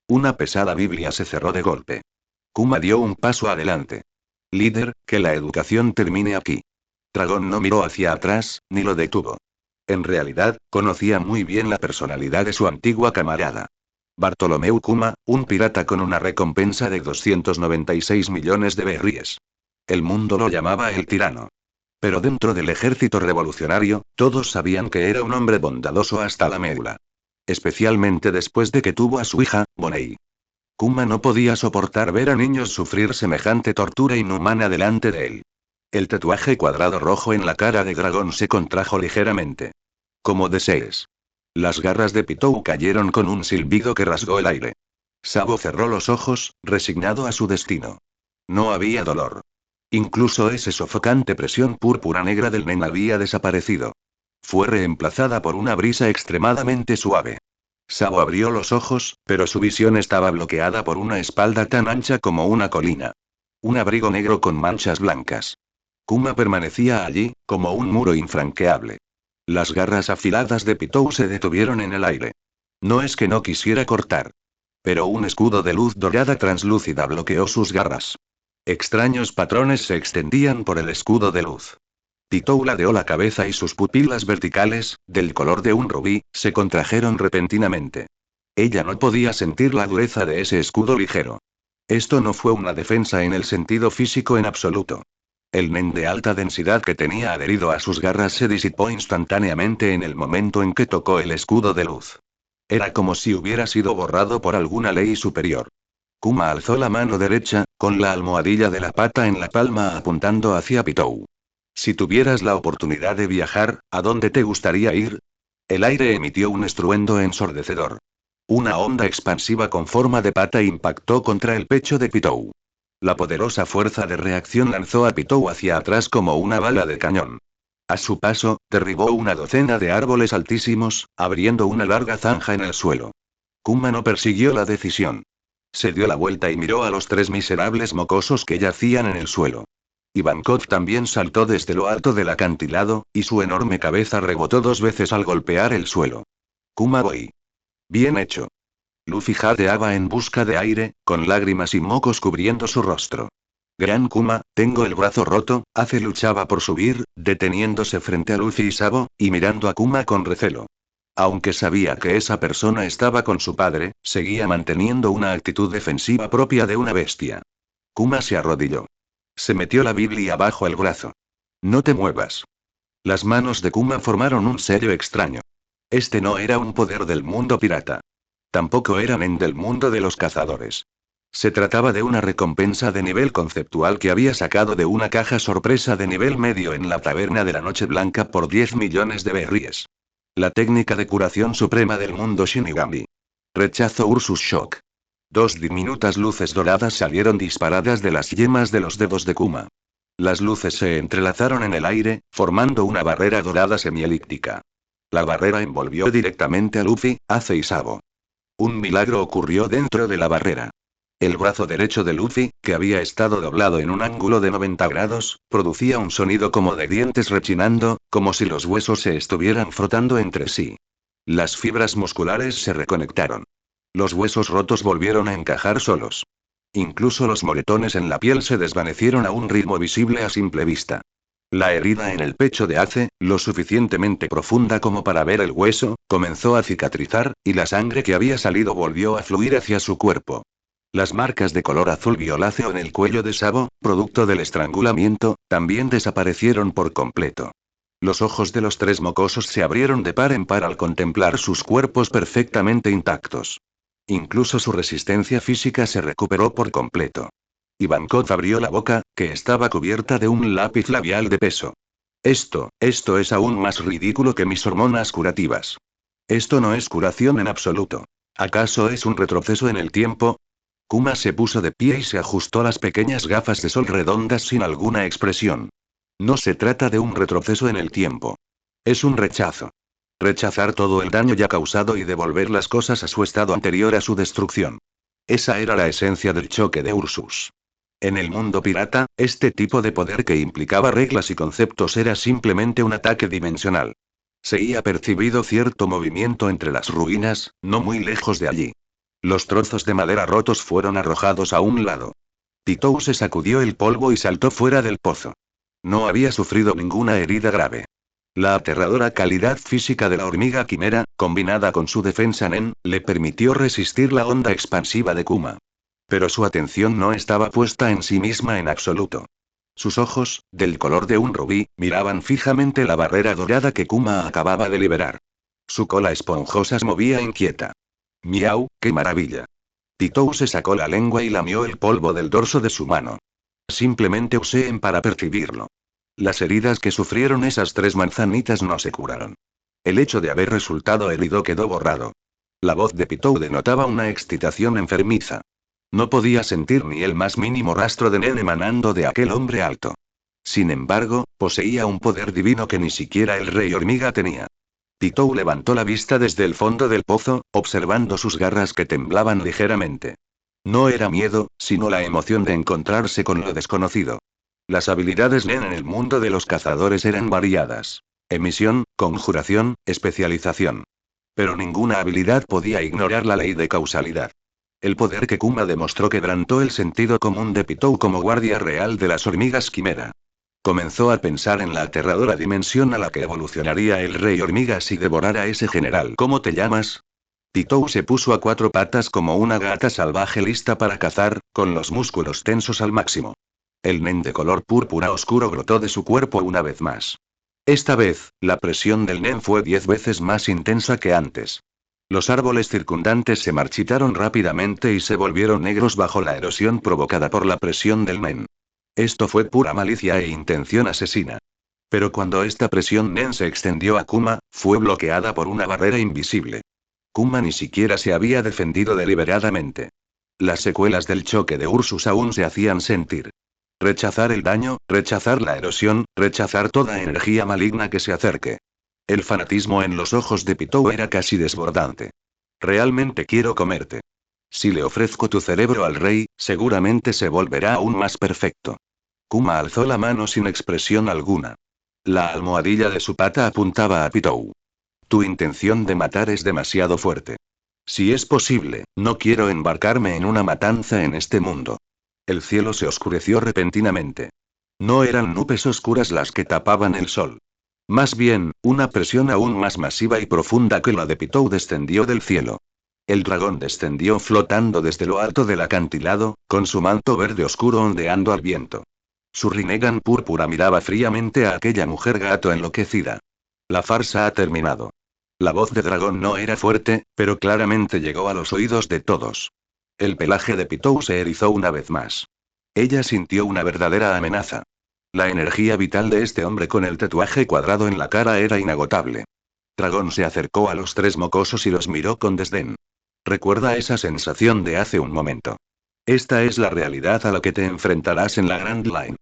Una pesada Biblia se cerró de golpe. Kuma dio un paso adelante. Líder, que la educación termine aquí. Dragón no miró hacia atrás, ni lo detuvo. En realidad, conocía muy bien la personalidad de su antigua camarada. Bartolomeu Kuma, un pirata con una recompensa de 296 millones de berríes. El mundo lo llamaba el tirano. Pero dentro del ejército revolucionario, todos sabían que era un hombre bondadoso hasta la médula. Especialmente después de que tuvo a su hija, Bonei. Kuma no podía soportar ver a niños sufrir semejante tortura inhumana delante de él. El tatuaje cuadrado rojo en la cara de dragón se contrajo ligeramente. Como desees. Las garras de Pitou cayeron con un silbido que rasgó el aire. Sabo cerró los ojos, resignado a su destino. No había dolor. Incluso esa sofocante presión púrpura negra del nen había desaparecido. Fue reemplazada por una brisa extremadamente suave. Sabo abrió los ojos, pero su visión estaba bloqueada por una espalda tan ancha como una colina. Un abrigo negro con manchas blancas. Kuma permanecía allí, como un muro infranqueable. Las garras afiladas de Pitou se detuvieron en el aire. No es que no quisiera cortar. Pero un escudo de luz dorada translúcida bloqueó sus garras. Extraños patrones se extendían por el escudo de luz. Pitou ladeó la cabeza y sus pupilas verticales, del color de un rubí, se contrajeron repentinamente. Ella no podía sentir la dureza de ese escudo ligero. Esto no fue una defensa en el sentido físico en absoluto. El nen de alta densidad que tenía adherido a sus garras se disipó instantáneamente en el momento en que tocó el escudo de luz. Era como si hubiera sido borrado por alguna ley superior. Kuma alzó la mano derecha, con la almohadilla de la pata en la palma apuntando hacia Pitou. Si tuvieras la oportunidad de viajar, ¿a dónde te gustaría ir? El aire emitió un estruendo ensordecedor. Una onda expansiva con forma de pata impactó contra el pecho de Pitou. La poderosa fuerza de reacción lanzó a Pitou hacia atrás como una bala de cañón. A su paso, derribó una docena de árboles altísimos, abriendo una larga zanja en el suelo. Kuma no persiguió la decisión. Se dio la vuelta y miró a los tres miserables mocosos que yacían en el suelo. Ivankov también saltó desde lo alto del acantilado, y su enorme cabeza rebotó 2 veces al golpear el suelo. Kuma voy. Bien hecho. Luffy jadeaba en busca de aire, con lágrimas y mocos cubriendo su rostro. Gran Kuma, tengo el brazo roto. Ace luchaba por subir, deteniéndose frente a Luffy y Sabo, y mirando a Kuma con recelo. Aunque sabía que esa persona estaba con su padre, seguía manteniendo una actitud defensiva propia de una bestia. Kuma se arrodilló. Se metió la Biblia bajo el brazo. No te muevas. Las manos de Kuma formaron un sello extraño. Este no era un poder del mundo pirata. Tampoco era nen del mundo de los cazadores. Se trataba de una recompensa de nivel conceptual que había sacado de una caja sorpresa de nivel medio en la taberna de la Noche Blanca por 10 millones de berries. La técnica de curación suprema del mundo Shinigami. Rechazo Ursus Shock. 2 diminutas luces doradas salieron disparadas de las yemas de los dedos de Kuma. Las luces se entrelazaron en el aire, formando una barrera dorada semielíptica. La barrera envolvió directamente a Luffy, Ace y Sabo. Un milagro ocurrió dentro de la barrera. El brazo derecho de Luffy, que había estado doblado en un ángulo de 90 grados, producía un sonido como de dientes rechinando, como si los huesos se estuvieran frotando entre sí. Las fibras musculares se reconectaron. Los huesos rotos volvieron a encajar solos. Incluso los moretones en la piel se desvanecieron a un ritmo visible a simple vista. La herida en el pecho de Ace, lo suficientemente profunda como para ver el hueso, comenzó a cicatrizar, y la sangre que había salido volvió a fluir hacia su cuerpo. Las marcas de color azul violáceo en el cuello de Sabo, producto del estrangulamiento, también desaparecieron por completo. Los ojos de los tres mocosos se abrieron de par en par al contemplar sus cuerpos perfectamente intactos. Incluso su resistencia física se recuperó por completo. Ivankov abrió la boca, que estaba cubierta de un lápiz labial de peso. Esto es aún más ridículo que mis hormonas curativas. Esto no es curación en absoluto. ¿Acaso es un retroceso en el tiempo? Kuma se puso de pie y se ajustó las pequeñas gafas de sol redondas sin alguna expresión. No se trata de un retroceso en el tiempo. Es un rechazo. Rechazar todo el daño ya causado y devolver las cosas a su estado anterior a su destrucción. Esa era la esencia del choque de Ursus. En el mundo pirata, este tipo de poder que implicaba reglas y conceptos era simplemente un ataque dimensional. Se había percibido cierto movimiento entre las ruinas, no muy lejos de allí. Los trozos de madera rotos fueron arrojados a un lado. Pitou se sacudió el polvo y saltó fuera del pozo. No había sufrido ninguna herida grave. La aterradora calidad física de la hormiga quimera, combinada con su defensa nen, le permitió resistir la onda expansiva de Kuma. Pero su atención no estaba puesta en sí misma en absoluto. Sus ojos, del color de un rubí, miraban fijamente la barrera dorada que Kuma acababa de liberar. Su cola esponjosa se movía inquieta. ¡Miau, qué maravilla! Pitou se sacó la lengua y lamió el polvo del dorso de su mano. Simplemente usé para percibirlo. Las heridas que sufrieron esas 3 manzanitas no se curaron. El hecho de haber resultado herido quedó borrado. La voz de Pitou denotaba una excitación enfermiza. No podía sentir ni el más mínimo rastro de nen emanando de aquel hombre alto. Sin embargo, poseía un poder divino que ni siquiera el rey hormiga tenía. Pitou levantó la vista desde el fondo del pozo, observando sus garras que temblaban ligeramente. No era miedo, sino la emoción de encontrarse con lo desconocido. Las habilidades nen en el mundo de los cazadores eran variadas. Emisión, conjuración, especialización. Pero ninguna habilidad podía ignorar la ley de causalidad. El poder que Kuma demostró quebrantó el sentido común de Pitou como guardia real de las hormigas quimera. Comenzó a pensar en la aterradora dimensión a la que evolucionaría el rey hormiga si devorara a ese general. ¿Cómo te llamas? Pitou se puso a cuatro patas como una gata salvaje lista para cazar, con los músculos tensos al máximo. El nen de color púrpura oscuro brotó de su cuerpo una vez más. Esta vez, la presión del nen fue 10 veces más intensa que antes. Los árboles circundantes se marchitaron rápidamente y se volvieron negros bajo la erosión provocada por la presión del nen. Esto fue pura malicia e intención asesina. Pero cuando esta presión nen se extendió a Kuma, fue bloqueada por una barrera invisible. Kuma ni siquiera se había defendido deliberadamente. Las secuelas del choque de Ursus aún se hacían sentir. Rechazar el daño, rechazar la erosión, rechazar toda energía maligna que se acerque. El fanatismo en los ojos de Pitou era casi desbordante. Realmente quiero comerte. Si le ofrezco tu cerebro al rey, seguramente se volverá aún más perfecto. Kuma alzó la mano sin expresión alguna. La almohadilla de su pata apuntaba a Pitou. Tu intención de matar es demasiado fuerte. Si es posible, no quiero embarcarme en una matanza en este mundo. El cielo se oscureció repentinamente. No eran nubes oscuras las que tapaban el sol. Más bien, una presión aún más masiva y profunda que la de Pitou descendió del cielo. El dragón descendió flotando desde lo alto del acantilado, con su manto verde oscuro ondeando al viento. Su Rinnegan púrpura miraba fríamente a aquella mujer gato enloquecida. La farsa ha terminado. La voz de dragón no era fuerte, pero claramente llegó a los oídos de todos. El pelaje de Pitou se erizó una vez más. Ella sintió una verdadera amenaza. La energía vital de este hombre con el tatuaje cuadrado en la cara era inagotable. Dragón se acercó a los tres mocosos y los miró con desdén. Recuerda esa sensación de hace un momento. Esta es la realidad a la que te enfrentarás en la Grand Line.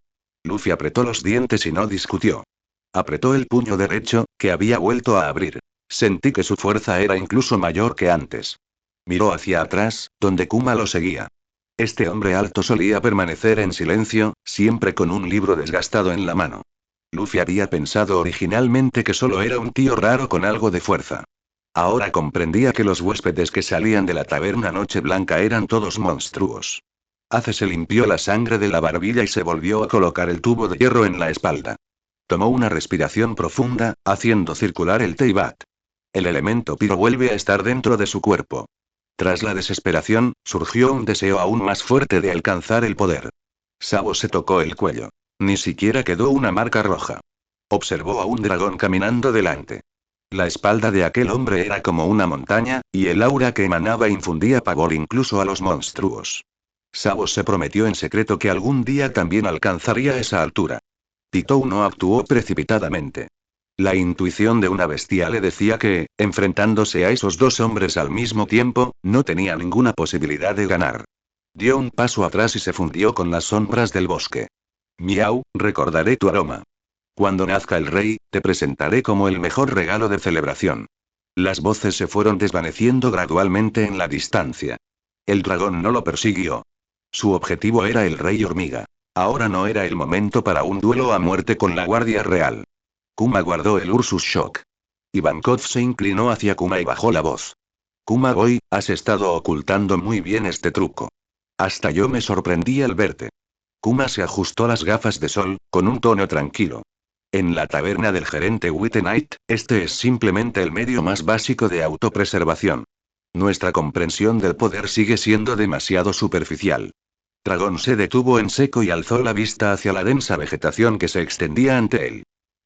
Luffy apretó los dientes y no discutió. Apretó el puño derecho, que había vuelto a abrir. Sentí que su fuerza era incluso mayor que antes. Miró hacia atrás, donde Kuma lo seguía. Este hombre alto solía permanecer en silencio, siempre con un libro desgastado en la mano. Luffy había pensado originalmente que solo era un tío raro con algo de fuerza. Ahora comprendía que los huéspedes que salían de la taberna Noche Blanca eran todos monstruos. Ace se limpió la sangre de la barbilla y se volvió a colocar el tubo de hierro en la espalda. Tomó una respiración profunda, haciendo circular el Teibat. El elemento piro vuelve a estar dentro de su cuerpo. Tras la desesperación, surgió un deseo aún más fuerte de alcanzar el poder. Sabo se tocó el cuello. Ni siquiera quedó una marca roja. Observó a un dragón caminando delante. La espalda de aquel hombre era como una montaña, y el aura que emanaba infundía pavor incluso a los monstruos. Sabo se prometió en secreto que algún día también alcanzaría esa altura. Pitou no actuó precipitadamente. La intuición de una bestia le decía que, enfrentándose a esos dos hombres al mismo tiempo, no tenía ninguna posibilidad de ganar. Dio un paso atrás y se fundió con las sombras del bosque. Miau, recordaré tu aroma. Cuando nazca el rey, te presentaré como el mejor regalo de celebración. Las voces se fueron desvaneciendo gradualmente en la distancia. El dragón no lo persiguió. Su objetivo era el rey hormiga. Ahora no era el momento para un duelo a muerte con la guardia real. Kuma guardó el Ursus Shock. Ivankov se inclinó hacia Kuma y bajó la voz. Kuma Boy, has estado ocultando muy bien este truco. Hasta yo me sorprendí al verte. Kuma se ajustó las gafas de sol, con un tono tranquilo. En la taberna del gerente Wittenite, este es simplemente el medio más básico de autopreservación. Nuestra comprensión del poder sigue siendo demasiado superficial. Dragón se detuvo en seco y alzó la vista hacia la densa vegetación que se extendía ante él.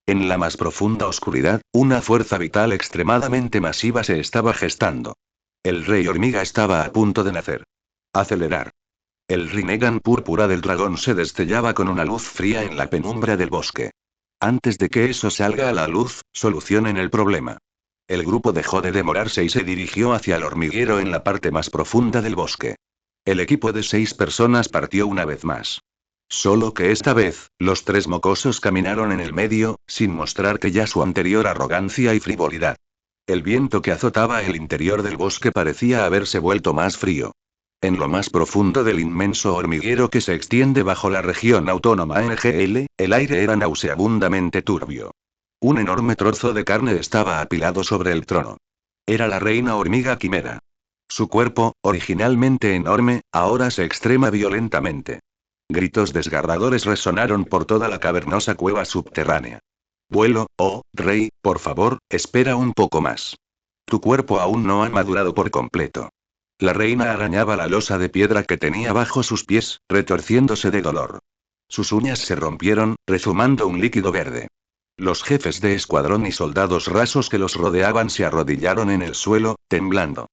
En la más profunda oscuridad, una fuerza vital extremadamente masiva se estaba gestando. El rey hormiga estaba a punto de nacer. Acelerar. El Rinnegan púrpura del dragón se destellaba con una luz fría en la penumbra del bosque. Antes de que eso salga a la luz, solucionen el problema. El grupo dejó de demorarse y se dirigió hacia el hormiguero en la parte más profunda del bosque. El equipo de 6 personas partió una vez más. Solo que esta vez, los 3 mocosos caminaron en el medio, sin mostrar que ya su anterior arrogancia y frivolidad. El viento que azotaba el interior del bosque parecía haberse vuelto más frío. En lo más profundo del inmenso hormiguero que se extiende bajo la región autónoma NGL, el aire era nauseabundamente turbio. Un enorme trozo de carne estaba apilado sobre el trono. Era la reina hormiga quimera. Su cuerpo, originalmente enorme, ahora se extrema violentamente. Gritos desgarradores resonaron por toda la cavernosa cueva subterránea. Vuelo, oh, rey, por favor, espera un poco más. Tu cuerpo aún no ha madurado por completo. La reina arañaba la losa de piedra que tenía bajo sus pies, retorciéndose de dolor. Sus uñas se rompieron, rezumando un líquido verde. Los jefes de escuadrón y soldados rasos que los rodeaban se arrodillaron en el suelo, temblando.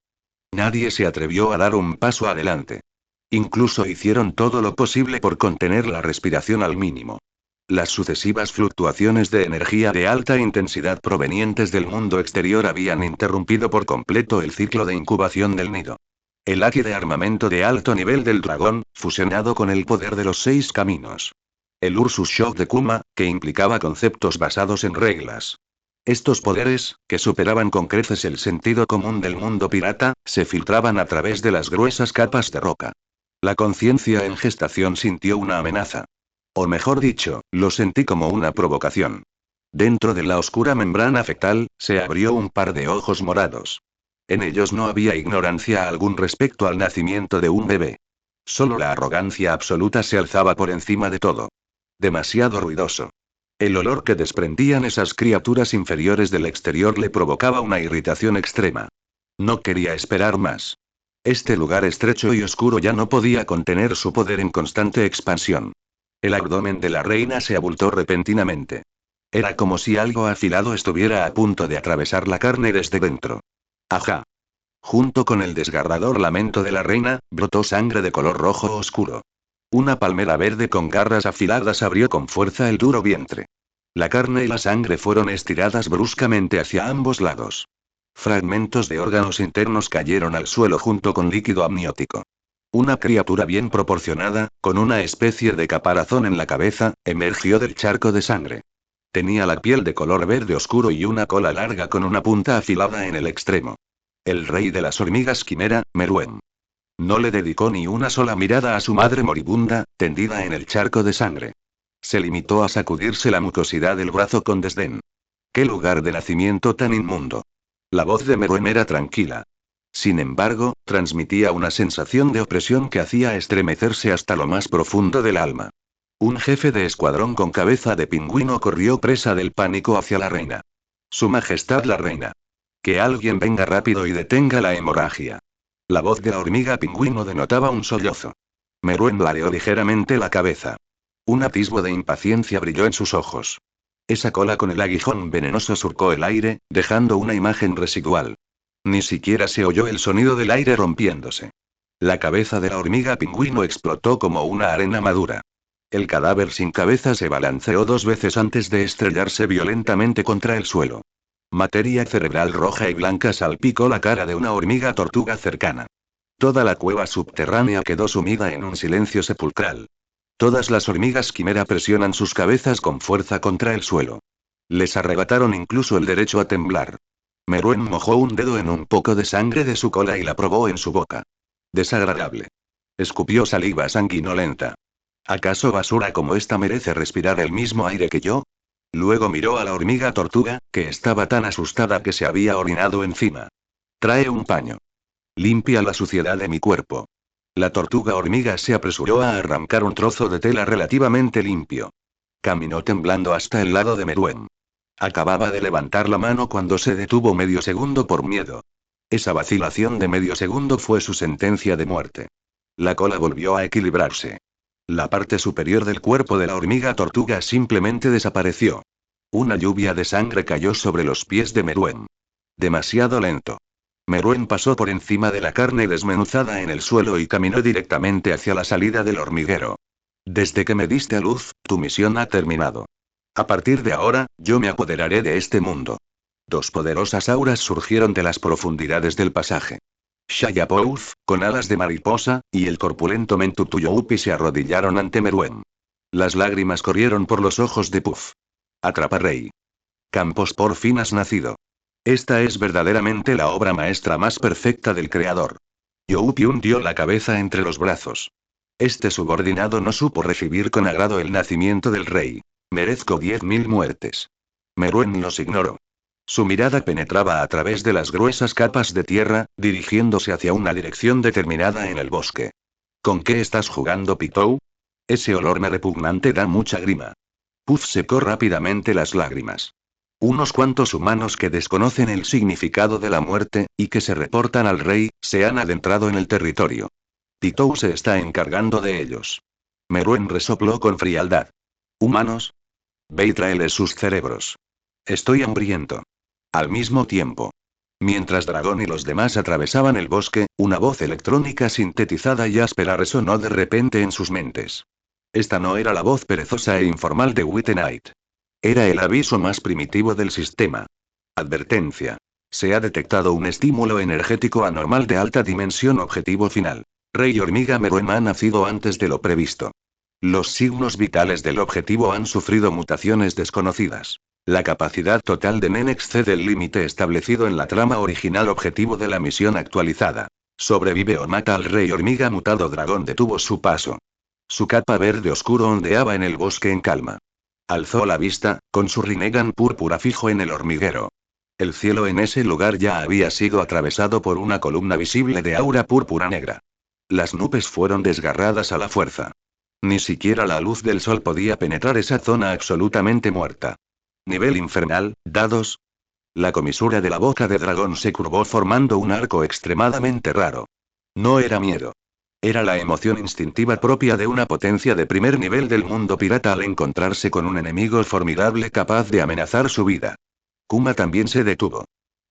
Nadie se atrevió a dar un paso adelante. Incluso hicieron todo lo posible por contener la respiración al mínimo. Las sucesivas fluctuaciones de energía de alta intensidad provenientes del mundo exterior habían interrumpido por completo el ciclo de incubación del nido. El haki de armamento de alto nivel del dragón, fusionado con el poder de los 6 caminos. El Ursus Shock de Kuma, que implicaba conceptos basados en reglas. Estos poderes, que superaban con creces el sentido común del mundo pirata, se filtraban a través de las gruesas capas de roca. La conciencia en gestación sintió una amenaza. O mejor dicho, lo sentí como una provocación. Dentro de la oscura membrana fetal, se abrió un par de ojos morados. En ellos no había ignorancia algún respecto al nacimiento de un bebé. Solo la arrogancia absoluta se alzaba por encima de todo. Demasiado ruidoso. El olor que desprendían esas criaturas inferiores del exterior le provocaba una irritación extrema. No quería esperar más. Este lugar estrecho y oscuro ya no podía contener su poder en constante expansión. El abdomen de la reina se abultó repentinamente. Era como si algo afilado estuviera a punto de atravesar la carne desde dentro. Ajá. Junto con el desgarrador lamento de la reina, brotó sangre de color rojo oscuro. Una palmera verde con garras afiladas abrió con fuerza el duro vientre. La carne y la sangre fueron estiradas bruscamente hacia ambos lados. Fragmentos de órganos internos cayeron al suelo junto con líquido amniótico. Una criatura bien proporcionada, con una especie de caparazón en la cabeza, emergió del charco de sangre. Tenía la piel de color verde oscuro y una cola larga con una punta afilada en el extremo. El rey de las hormigas quimera, Meruem. No le dedicó ni una sola mirada a su madre moribunda, tendida en el charco de sangre. Se limitó a sacudirse la mucosidad del brazo con desdén. ¡Qué lugar de nacimiento tan inmundo! La voz de Meruem era tranquila. Sin embargo, transmitía una sensación de opresión que hacía estremecerse hasta lo más profundo del alma. Un jefe de escuadrón con cabeza de pingüino corrió presa del pánico hacia la reina. Su Majestad la reina. Que alguien venga rápido y detenga la hemorragia. La voz de la hormiga pingüino denotaba un sollozo. Meruem ladeó ligeramente la cabeza. Un atisbo de impaciencia brilló en sus ojos. Esa cola con el aguijón venenoso surcó el aire, dejando una imagen residual. Ni siquiera se oyó el sonido del aire rompiéndose. La cabeza de la hormiga pingüino explotó como una arena madura. El cadáver sin cabeza se balanceó 2 veces antes de estrellarse violentamente contra el suelo. Materia cerebral roja y blanca salpicó la cara de una hormiga tortuga cercana. Toda la cueva subterránea quedó sumida en un silencio sepulcral. Todas las hormigas quimera presionan sus cabezas con fuerza contra el suelo. Les arrebataron incluso el derecho a temblar. Meruem mojó un dedo en un poco de sangre de su cola y la probó en su boca. Desagradable. Escupió saliva sanguinolenta. ¿Acaso basura como esta merece respirar el mismo aire que yo? Luego miró a la hormiga tortuga, que estaba tan asustada que se había orinado encima. Trae un paño. Limpia la suciedad de mi cuerpo. La tortuga hormiga se apresuró a arrancar un trozo de tela relativamente limpio. Caminó temblando hasta el lado de Meruem. Acababa de levantar la mano cuando se detuvo medio segundo por miedo. Esa vacilación de medio segundo fue su sentencia de muerte. La cola volvió a equilibrarse. La parte superior del cuerpo de la hormiga tortuga simplemente desapareció. Una lluvia de sangre cayó sobre los pies de Meruem. Demasiado lento. Meruem pasó por encima de la carne desmenuzada en el suelo y caminó directamente hacia la salida del hormiguero. Desde que me diste a luz, tu misión ha terminado. A partir de ahora, yo me apoderaré de este mundo. 2 poderosas auras surgieron de las profundidades del pasaje. Shayapouth, con alas de mariposa, y el corpulento Mentutuyoupi se arrodillaron ante Meruem. Las lágrimas corrieron por los ojos de Puff. Atrapa rey. Campos, por fin has nacido. Esta es verdaderamente la obra maestra más perfecta del creador. Youpi hundió la cabeza entre los brazos. Este subordinado no supo recibir con agrado el nacimiento del rey. Merezco 10.000 muertes. Meruem los ignoró. Su mirada penetraba a través de las gruesas capas de tierra, dirigiéndose hacia una dirección determinada en el bosque. ¿Con qué estás jugando, Pitou? Ese olor me repugnante da mucha grima. Puff secó rápidamente las lágrimas. Unos cuantos humanos que desconocen el significado de la muerte, y que se reportan al rey, se han adentrado en el territorio. Pitou se está encargando de ellos. Meruem resopló con frialdad. ¿Humanos? Ve y tráeles sus cerebros. Estoy hambriento. Al mismo tiempo. Mientras Dragón y los demás atravesaban el bosque, una voz electrónica sintetizada y áspera resonó de repente en sus mentes. Esta no era la voz perezosa e informal de Wittenite. Era el aviso más primitivo del sistema. Advertencia. Se ha detectado un estímulo energético anormal de alta dimensión objetivo final. Rey Hormiga Meruem ha nacido antes de lo previsto. Los signos vitales del objetivo han sufrido mutaciones desconocidas. La capacidad total de Nen excede el límite establecido en la trama original objetivo de la misión actualizada. Sobrevive o mata al Rey Hormiga mutado. Dragón detuvo su paso. Su capa verde oscuro ondeaba en el bosque en calma. Alzó la vista, con su Rinnegan púrpura fijo en el hormiguero. El cielo en ese lugar ya había sido atravesado por una columna visible de aura púrpura negra. Las nubes fueron desgarradas a la fuerza. Ni siquiera la luz del sol podía penetrar esa zona absolutamente muerta. Nivel infernal, dados. La comisura de la boca de dragón se curvó formando un arco extremadamente raro. No era miedo. Era la emoción instintiva propia de una potencia de primer nivel del mundo pirata al encontrarse con un enemigo formidable capaz de amenazar su vida. Kuma también se detuvo.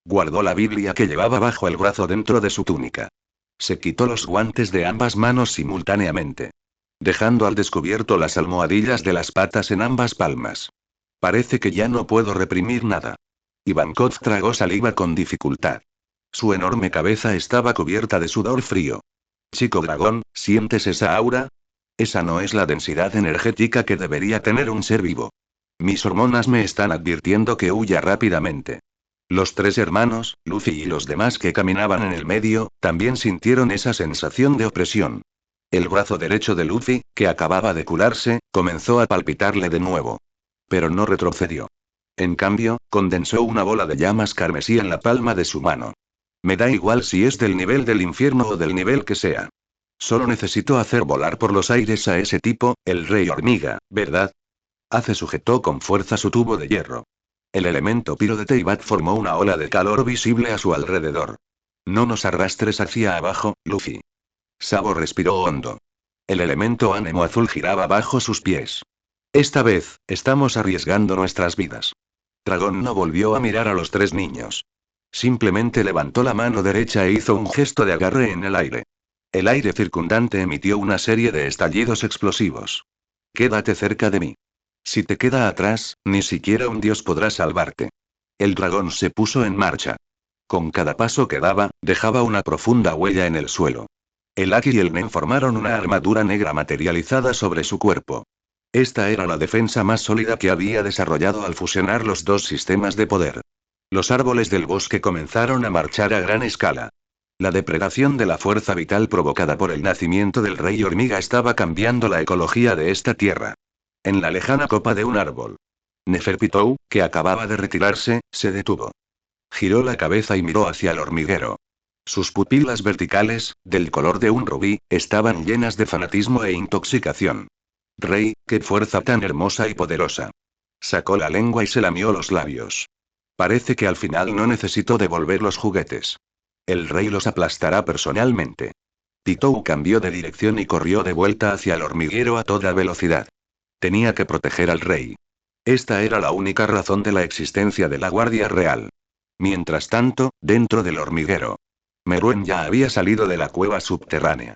Guardó la Biblia que llevaba bajo el brazo dentro de su túnica. Se quitó los guantes de ambas manos simultáneamente, dejando al descubierto las almohadillas de las patas en ambas palmas. Parece que ya no puedo reprimir nada. Ivankov tragó saliva con dificultad. Su enorme cabeza estaba cubierta de sudor frío. Chico dragón, ¿sientes esa aura? Esa no es la densidad energética que debería tener un ser vivo. Mis hormonas me están advirtiendo que huya rápidamente. Los tres hermanos, Luffy y los demás que caminaban en el medio, también sintieron esa sensación de opresión. El brazo derecho de Luffy, que acababa de curarse, comenzó a palpitarle de nuevo. Pero no retrocedió. En cambio, condensó una bola de llamas carmesí en la palma de su mano. Me da igual si es del nivel del infierno o del nivel que sea. Solo necesito hacer volar por los aires a ese tipo, el Rey Hormiga, ¿verdad? Ace sujetó con fuerza su tubo de hierro. El elemento piro de Teyvat formó una ola de calor visible a su alrededor. No nos arrastres hacia abajo, Luffy. Sabo respiró hondo. El elemento ánimo azul giraba bajo sus pies. Esta vez, estamos arriesgando nuestras vidas. Dragón no volvió a mirar a los tres niños. Simplemente levantó la mano derecha e hizo un gesto de agarre en el aire. El aire circundante emitió una serie de estallidos explosivos. Quédate cerca de mí. Si te queda atrás, ni siquiera un dios podrá salvarte. El dragón se puso en marcha. Con cada paso que daba, dejaba una profunda huella en el suelo. El Aki y el Nen formaron una armadura negra materializada sobre su cuerpo. Esta era la defensa más sólida que había desarrollado al fusionar los dos sistemas de poder. Los árboles del bosque comenzaron a marchar a gran escala. La depredación de la fuerza vital provocada por el nacimiento del Rey Hormiga estaba cambiando la ecología de esta tierra. En la lejana copa de un árbol, Neferpitou, que acababa de retirarse, se detuvo. Giró la cabeza y miró hacia el hormiguero. Sus pupilas verticales, del color de un rubí, estaban llenas de fanatismo e intoxicación. Rey, qué fuerza tan hermosa y poderosa. Sacó la lengua y se lamió los labios. Parece que al final no necesitó devolver los juguetes. El rey los aplastará personalmente. Pitou cambió de dirección y corrió de vuelta hacia el hormiguero a toda velocidad. Tenía que proteger al rey. Esta era la única razón de la existencia de la Guardia Real. Mientras tanto, dentro del hormiguero, Meruem ya había salido de la cueva subterránea.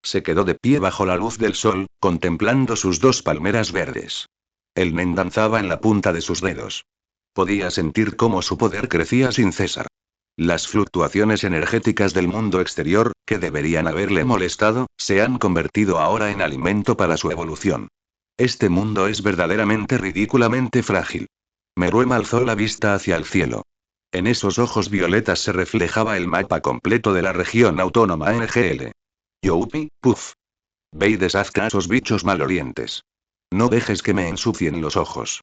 Se quedó de pie bajo la luz del sol, contemplando sus dos palmeras verdes. El Nen danzaba en la punta de sus dedos. Podía sentir cómo su poder crecía sin cesar. Las fluctuaciones energéticas del mundo exterior, que deberían haberle molestado, se han convertido ahora en alimento para su evolución. Este mundo es verdaderamente ridículamente frágil. Meruem alzó la vista hacia el cielo. En esos ojos violetas se reflejaba el mapa completo de la región autónoma NGL. Youpi, puff. Ve y deshazca a esos bichos malolientes. No dejes que me ensucien los ojos.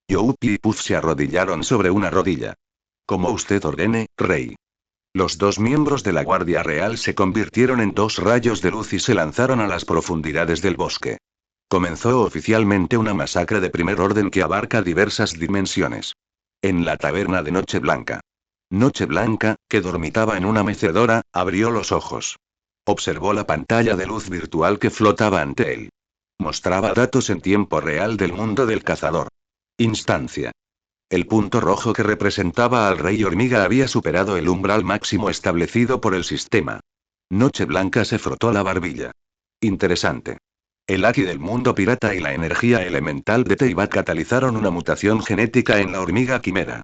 Youpi y Puff se arrodillaron sobre una rodilla. Como usted ordene, rey. Los dos miembros de la Guardia Real se convirtieron en dos rayos de luz y se lanzaron a las profundidades del bosque. Comenzó oficialmente una masacre de primer orden que abarca diversas dimensiones. En la taberna de Noche Blanca. Noche Blanca, que dormitaba en una mecedora, abrió los ojos. Observó la pantalla de luz virtual que flotaba ante él. Mostraba datos en tiempo real del mundo del cazador. Instancia. El punto rojo que representaba al rey hormiga había superado el umbral máximo establecido por el sistema. Noche Blanca se frotó la barbilla. Interesante. El Aki del mundo pirata y la energía elemental de Teyvat catalizaron una mutación genética en la hormiga quimera.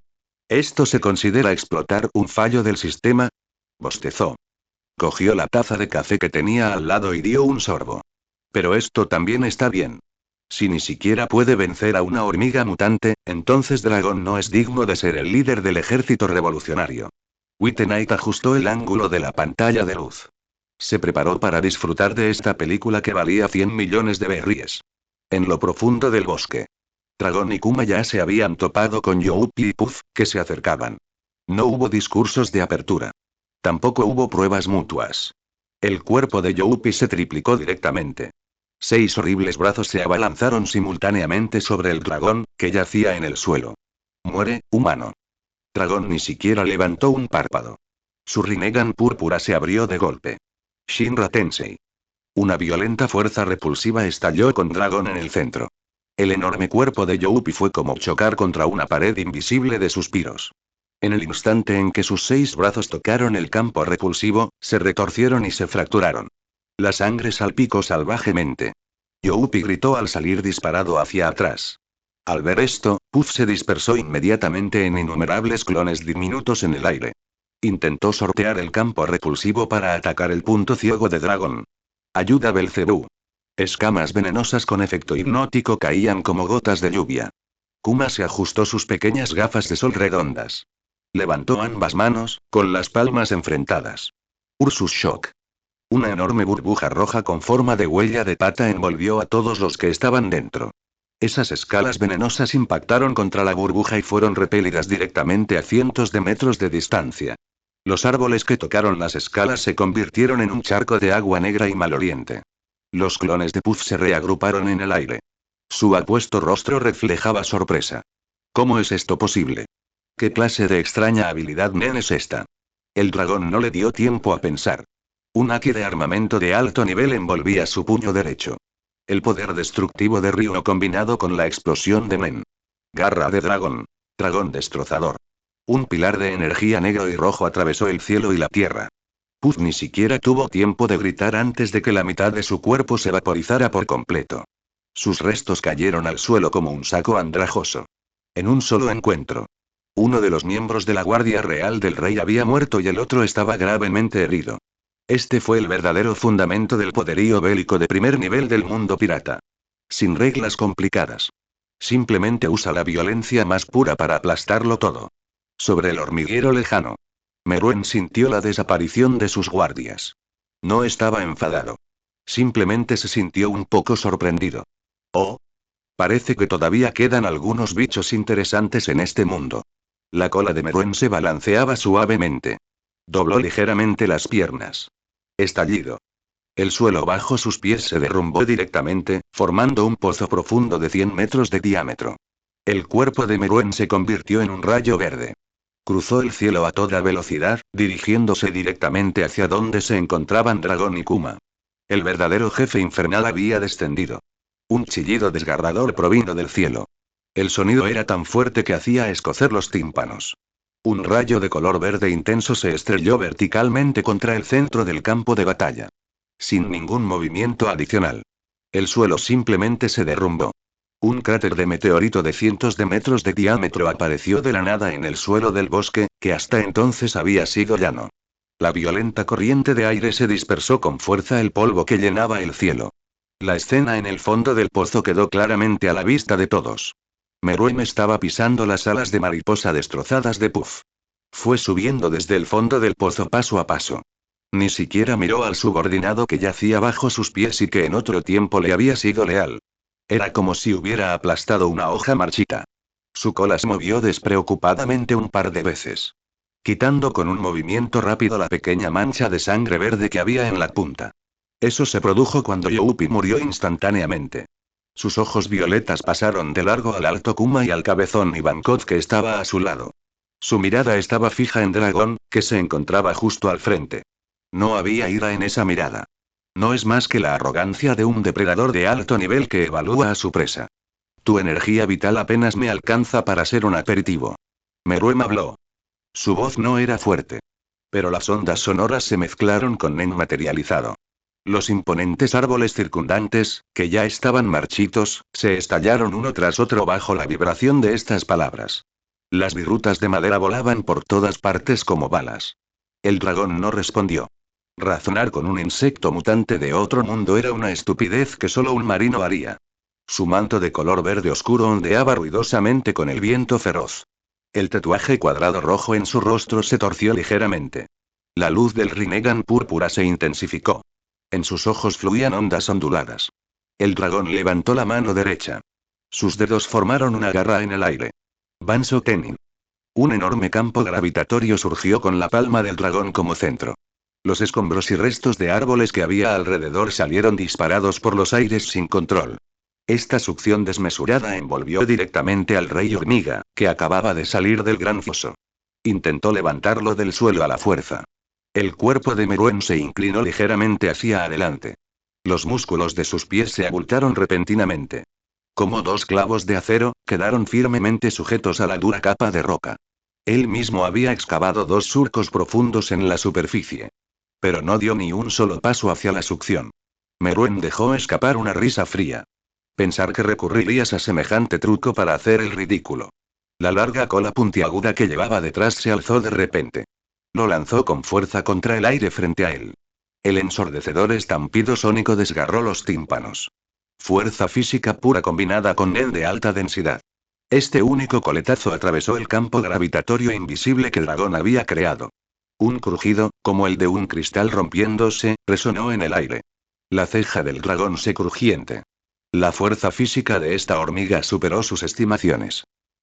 ¿Esto se considera explotar un fallo del sistema? Bostezó. Cogió la taza de café que tenía al lado y dio un sorbo. Pero esto también está bien. Si ni siquiera puede vencer a una hormiga mutante, entonces Dragon no es digno de ser el líder del ejército revolucionario. Wittenite ajustó el ángulo de la pantalla de luz. Se preparó para disfrutar de esta película que valía 100 millones de berries. En lo profundo del bosque. Dragon y Kuma ya se habían topado con Youpi y Puff, que se acercaban. No hubo discursos de apertura. Tampoco hubo pruebas mutuas. El cuerpo de Youpi se triplicó directamente. 6 horribles brazos se abalanzaron simultáneamente sobre el dragón, que yacía en el suelo. Muere, humano. Dragón ni siquiera levantó un párpado. Su Rinnegan púrpura se abrió de golpe. Shinra Tensei. Una violenta fuerza repulsiva estalló con Dragón en el centro. El enorme cuerpo de Youpi fue como chocar contra una pared invisible de suspiros. En el instante en que sus 6 brazos tocaron el campo repulsivo, se retorcieron y se fracturaron. La sangre salpicó salvajemente. Youpi gritó al salir disparado hacia atrás. Al ver esto, Puff se dispersó inmediatamente en innumerables clones diminutos en el aire. Intentó sortear el campo repulsivo para atacar el punto ciego de Dragon. Ayuda Belcebú. Escamas venenosas con efecto hipnótico caían como gotas de lluvia. Kuma se ajustó sus pequeñas gafas de sol redondas. Levantó ambas manos, con las palmas enfrentadas. Ursus Shock. Una enorme burbuja roja con forma de huella de pata envolvió a todos los que estaban dentro. Esas escalas venenosas impactaron contra la burbuja y fueron repelidas directamente a cientos de metros de distancia. Los árboles que tocaron las escalas se convirtieron en un charco de agua negra y maloliente. Los clones de Puff se reagruparon en el aire. Su apuesto rostro reflejaba sorpresa. ¿Cómo es esto posible? ¿Qué clase de extraña habilidad Nen es esta? El dragón no le dio tiempo a pensar. Un haki de armamento de alto nivel envolvía su puño derecho. El poder destructivo de Ryu combinado con la explosión de Nen. Garra de dragón. Dragón destrozador. Un pilar de energía negro y rojo atravesó el cielo y la tierra. Puff ni siquiera tuvo tiempo de gritar antes de que la mitad de su cuerpo se vaporizara por completo. Sus restos cayeron al suelo como un saco andrajoso. En un solo encuentro. Uno de los miembros de la Guardia Real del Rey había muerto y el otro estaba gravemente herido. Este fue el verdadero fundamento del poderío bélico de primer nivel del mundo pirata. Sin reglas complicadas. Simplemente usa la violencia más pura para aplastarlo todo. Sobre el hormiguero lejano. Meruem sintió la desaparición de sus guardias. No estaba enfadado. Simplemente se sintió un poco sorprendido. Oh. Parece que todavía quedan algunos bichos interesantes en este mundo. La cola de Meruem se balanceaba suavemente. Dobló ligeramente las piernas. Estallido. El suelo bajo sus pies se derrumbó directamente, formando un pozo profundo de 100 metros de diámetro. El cuerpo de Meruem se convirtió en un rayo verde. Cruzó el cielo a toda velocidad, dirigiéndose directamente hacia donde se encontraban Dragon y Kuma. El verdadero jefe infernal había descendido. Un chillido desgarrador provino del cielo. El sonido era tan fuerte que hacía escocer los tímpanos. Un rayo de color verde intenso se estrelló verticalmente contra el centro del campo de batalla. Sin ningún movimiento adicional. El suelo simplemente se derrumbó. Un cráter de meteorito de cientos de metros de diámetro apareció de la nada en el suelo del bosque, que hasta entonces había sido llano. La violenta corriente de aire se dispersó con fuerza el polvo que llenaba el cielo. La escena en el fondo del pozo quedó claramente a la vista de todos. Meruem estaba pisando las alas de mariposa destrozadas de Puff. Fue subiendo desde el fondo del pozo paso a paso. Ni siquiera miró al subordinado que yacía bajo sus pies y que en otro tiempo le había sido leal. Era como si hubiera aplastado una hoja marchita. Su cola se movió despreocupadamente un par de veces, quitando con un movimiento rápido la pequeña mancha de sangre verde que había en la punta. Eso se produjo cuando Youpi murió instantáneamente. Sus ojos violetas pasaron de largo al alto Kuma y al cabezón Ivankov que estaba a su lado. Su mirada estaba fija en Dragón, que se encontraba justo al frente. No había ira en esa mirada. No es más que la arrogancia de un depredador de alto nivel que evalúa a su presa. Tu energía vital apenas me alcanza para ser un aperitivo. Meruem habló. Su voz no era fuerte. Pero las ondas sonoras se mezclaron con Nen materializado. Los imponentes árboles circundantes, que ya estaban marchitos, se estallaron uno tras otro bajo la vibración de estas palabras. Las virutas de madera volaban por todas partes como balas. El dragón no respondió. Razonar con un insecto mutante de otro mundo era una estupidez que solo un marino haría. Su manto de color verde oscuro ondeaba ruidosamente con el viento feroz. El tatuaje cuadrado rojo en su rostro se torció ligeramente. La luz del Rinnegan púrpura se intensificó. En sus ojos fluían ondas onduladas. El dragón levantó la mano derecha. Sus dedos formaron una garra en el aire. Banso Kenin. Un enorme campo gravitatorio surgió con la palma del dragón como centro. Los escombros y restos de árboles que había alrededor salieron disparados por los aires sin control. Esta succión desmesurada envolvió directamente al rey hormiga, que acababa de salir del gran foso. Intentó levantarlo del suelo a la fuerza. El cuerpo de Meruem se inclinó ligeramente hacia adelante. Los músculos de sus pies se abultaron repentinamente. Como dos clavos de acero, quedaron firmemente sujetos a la dura capa de roca. Él mismo había excavado dos surcos profundos en la superficie. Pero no dio ni un solo paso hacia la succión. Meruem dejó escapar una risa fría. Pensar que recurrirías a semejante truco para hacer el ridículo. La larga cola puntiaguda que llevaba detrás se alzó de repente. Lo lanzó con fuerza contra el aire frente a él. El ensordecedor estampido sónico desgarró los tímpanos. Fuerza física pura combinada con Nen de alta densidad. Este único coletazo atravesó el campo gravitatorio invisible que Dragón había creado. Un crujido, como el de un cristal rompiéndose, resonó en el aire. La ceja del dragón se crujiente. La fuerza física de esta hormiga superó sus estimaciones.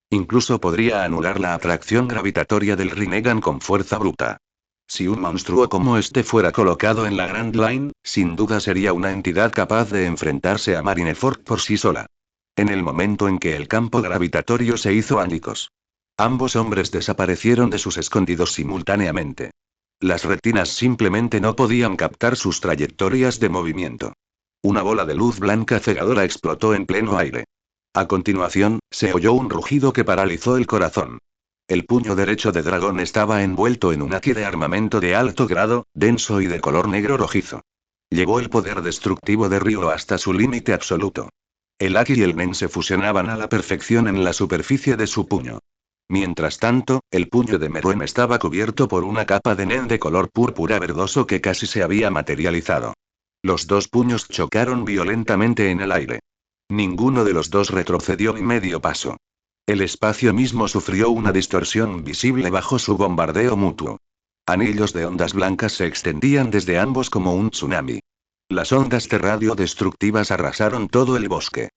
Incluso podría anular la atracción gravitatoria del Rinnegan con fuerza bruta. Si un monstruo como este fuera colocado en la Grand Line, sin duda sería una entidad capaz de enfrentarse a Marineford por sí sola. En el momento en que el campo gravitatorio se hizo ánicos, ambos hombres desaparecieron de sus escondidos simultáneamente. Las retinas simplemente no podían captar sus trayectorias de movimiento. Una bola de luz blanca cegadora explotó en pleno aire. A continuación, se oyó un rugido que paralizó el corazón. El puño derecho de Dragón estaba envuelto en un haki de armamento de alto grado, denso y de color negro rojizo. Llegó el poder destructivo de Ryo hasta su límite absoluto. El haki y el Nen se fusionaban a la perfección en la superficie de su puño. Mientras tanto, el puño de Meruem estaba cubierto por una capa de Nen de color púrpura verdoso que casi se había materializado. Los dos puños chocaron violentamente en el aire. Ninguno de los dos retrocedió ni medio paso. El espacio mismo sufrió una distorsión visible bajo su bombardeo mutuo. Anillos de ondas blancas se extendían desde ambos como un tsunami. Las ondas de radio destructivas arrasaron todo el bosque.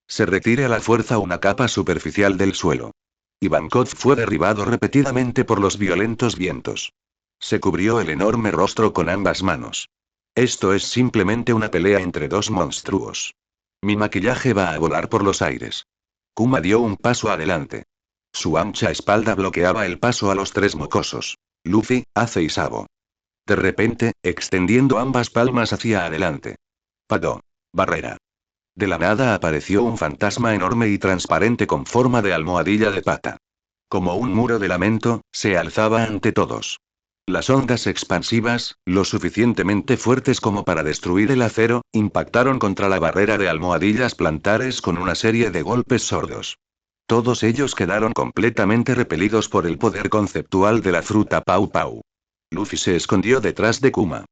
Se retira a la fuerza una capa superficial del suelo. Ivankov fue derribado repetidamente por los violentos vientos. Se cubrió el enorme rostro con ambas manos. Esto es simplemente una pelea entre dos monstruos. Mi maquillaje va a volar por los aires. Kuma dio un paso adelante. Su ancha espalda bloqueaba el paso a los tres mocosos. Luffy, Ace y Sabo. De repente, extendiendo ambas palmas hacia adelante. Padó. Barrera. De la nada apareció un fantasma enorme y transparente con forma de almohadilla de pata. Como un muro de lamento, se alzaba ante todos. Las ondas expansivas, lo suficientemente fuertes como para destruir el acero, impactaron contra la barrera de almohadillas plantares con una serie de golpes sordos. Todos ellos quedaron completamente repelidos por el poder conceptual de la fruta Pau Pau. Luffy se escondió detrás de Kuma.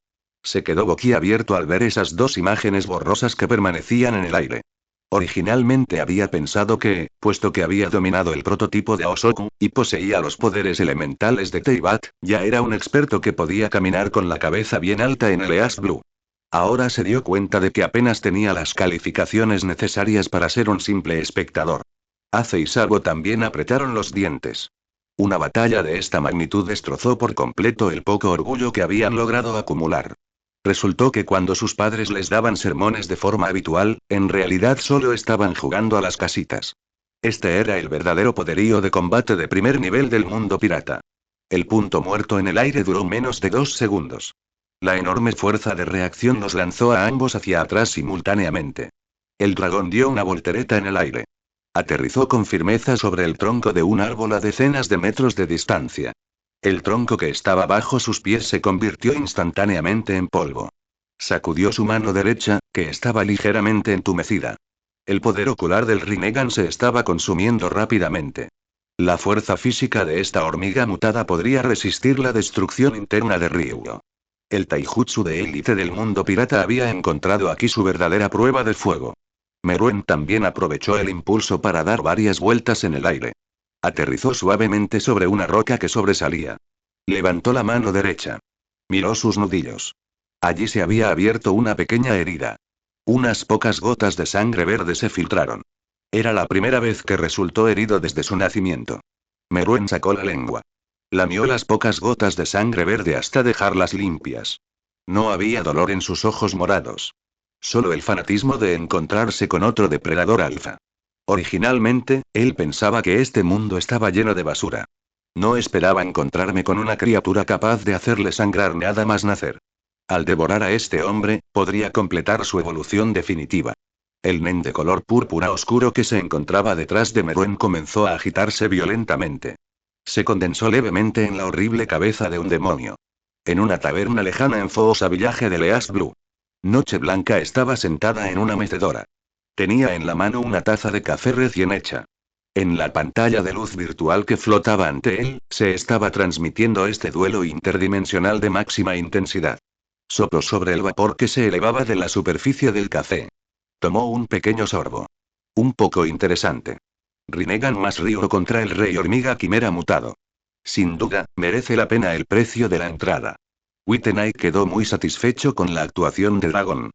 Se quedó boquiabierto al ver esas dos imágenes borrosas que permanecían en el aire. Originalmente había pensado que, puesto que había dominado el prototipo de Aosoku, y poseía los poderes elementales de Teyvat, ya era un experto que podía caminar con la cabeza bien alta en el East Blue. Ahora se dio cuenta de que apenas tenía las calificaciones necesarias para ser un simple espectador. Ace y Sabo también apretaron los dientes. Una batalla de esta magnitud destrozó por completo el poco orgullo que habían logrado acumular. Resultó que cuando sus padres les daban sermones de forma habitual, en realidad solo estaban jugando a las casitas. Este era el verdadero poderío de combate de primer nivel del mundo pirata. El punto muerto en el aire duró menos de 2 segundos. La enorme fuerza de reacción los lanzó a ambos hacia atrás simultáneamente. El dragón dio una voltereta en el aire. Aterrizó con firmeza sobre el tronco de un árbol a decenas de metros de distancia. El tronco que estaba bajo sus pies se convirtió instantáneamente en polvo. Sacudió su mano derecha, que estaba ligeramente entumecida. El poder ocular del Rinnegan se estaba consumiendo rápidamente. La fuerza física de esta hormiga mutada podría resistir la destrucción interna de Ryuo. El taijutsu de élite del mundo pirata había encontrado aquí su verdadera prueba de fuego. Meruem también aprovechó el impulso para dar varias vueltas en el aire. Aterrizó suavemente sobre una roca que sobresalía. Levantó la mano derecha. Miró sus nudillos. Allí se había abierto una pequeña herida. Unas pocas gotas de sangre verde se filtraron. Era la primera vez que resultó herido desde su nacimiento. Meruem sacó la lengua. Lamió las pocas gotas de sangre verde hasta dejarlas limpias. No había dolor en sus ojos morados. Solo el fanatismo de encontrarse con otro depredador alfa. Originalmente, él pensaba que este mundo estaba lleno de basura. No esperaba encontrarme con una criatura capaz de hacerle sangrar nada más nacer. Al devorar a este hombre, podría completar su evolución definitiva. El nen de color púrpura oscuro que se encontraba detrás de Meruem comenzó a agitarse violentamente. Se condensó levemente en la horrible cabeza de un demonio. En una taberna lejana en Fosa Village de Leas Blue. Noche Blanca estaba sentada en una mecedora. Tenía en la mano una taza de café recién hecha. En la pantalla de luz virtual que flotaba ante él, se estaba transmitiendo este duelo interdimensional de máxima intensidad. Sopló sobre el vapor que se elevaba de la superficie del café. Tomó un pequeño sorbo. Un poco interesante. Rinnegan más Ryuo contra el rey hormiga quimera mutado. Sin duda, merece la pena el precio de la entrada. Wittenai quedó muy satisfecho con la actuación de Dragon.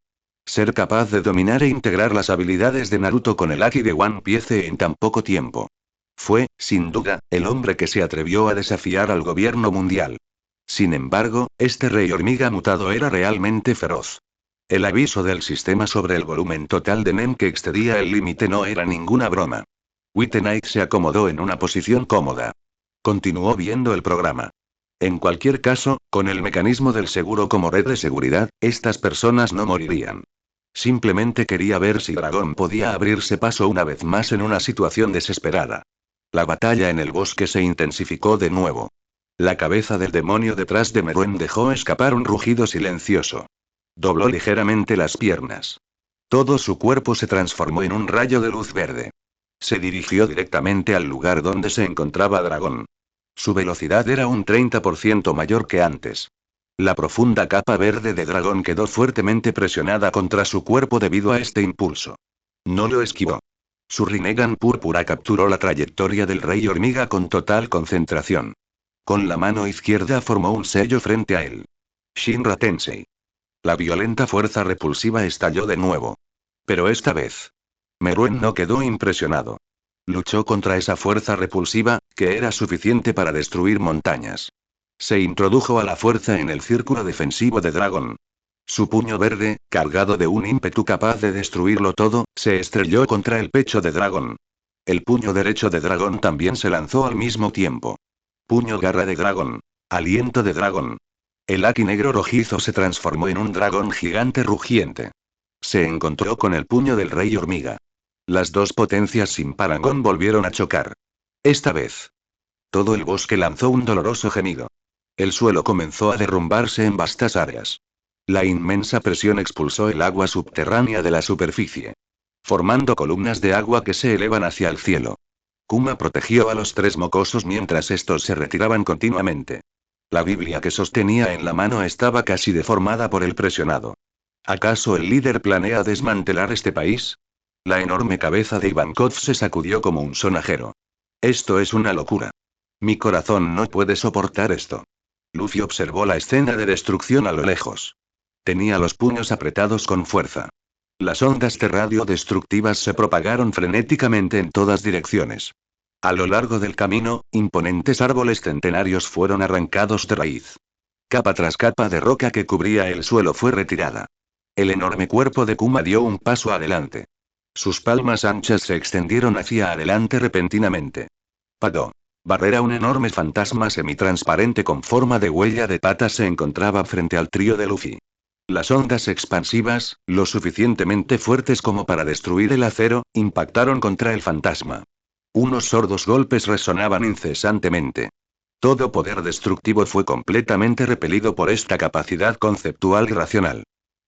Ser capaz de dominar e integrar las habilidades de Naruto con el Haki de One Piece en tan poco tiempo. Fue, sin duda, el hombre que se atrevió a desafiar al gobierno mundial. Sin embargo, este rey hormiga mutado era realmente feroz. El aviso del sistema sobre el volumen total de NEM que excedía el límite no era ninguna broma. Wittenai se acomodó en una posición cómoda. Continuó viendo el programa. En cualquier caso, con el mecanismo del seguro como red de seguridad, estas personas no morirían. Simplemente quería ver si Dragon podía abrirse paso una vez más en una situación desesperada. La batalla en el bosque se intensificó de nuevo. La cabeza del demonio detrás de Meruem dejó escapar un rugido silencioso. Dobló ligeramente las piernas. Todo su cuerpo se transformó en un rayo de luz verde. Se dirigió directamente al lugar donde se encontraba Dragón. Su velocidad era un 30% mayor que antes. La profunda capa verde de Dragón quedó fuertemente presionada contra su cuerpo debido a este impulso. No lo esquivó. Su Rinnegan púrpura capturó la trayectoria del rey hormiga con total concentración. Con la mano izquierda formó un sello frente a él. Shinra Tensei. La violenta fuerza repulsiva estalló de nuevo. Pero esta vez. Meruem no quedó impresionado. Luchó contra esa fuerza repulsiva, que era suficiente para destruir montañas. Se introdujo a la fuerza en el círculo defensivo de Dragon. Su puño verde, cargado de un ímpetu capaz de destruirlo todo, se estrelló contra el pecho de Dragon. El puño derecho de Dragon también se lanzó al mismo tiempo. Puño garra de Dragon. Aliento de Dragon. El Haki negro rojizo se transformó en un dragón gigante rugiente. Se encontró con el puño del rey hormiga. Las dos potencias sin parangón volvieron a chocar. Esta vez. Todo el bosque lanzó un doloroso gemido. El suelo comenzó a derrumbarse en vastas áreas. La inmensa presión expulsó el agua subterránea de la superficie, formando columnas de agua que se elevan hacia el cielo. Kuma protegió a los tres mocosos mientras estos se retiraban continuamente. La Biblia que sostenía en la mano estaba casi deformada por el presionado. ¿Acaso el líder planea desmantelar este país? La enorme cabeza de Ivankov se sacudió como un sonajero. Esto es una locura. Mi corazón no puede soportar esto. Luffy observó la escena de destrucción a lo lejos. Tenía los puños apretados con fuerza. Las ondas de radio destructivas se propagaron frenéticamente en todas direcciones. A lo largo del camino, imponentes árboles centenarios fueron arrancados de raíz. Capa tras capa de roca que cubría el suelo fue retirada. El enorme cuerpo de Kuma dio un paso adelante. Sus palmas anchas se extendieron hacia adelante repentinamente. Pagó. Barrera, un enorme fantasma semitransparente con forma de huella de patas, se encontraba frente al trío de Luffy. Las ondas expansivas, lo suficientemente fuertes como para destruir el acero, impactaron contra el fantasma. Unos sordos golpes resonaban incesantemente. Todo poder destructivo fue completamente repelido por esta capacidad conceptual y racional.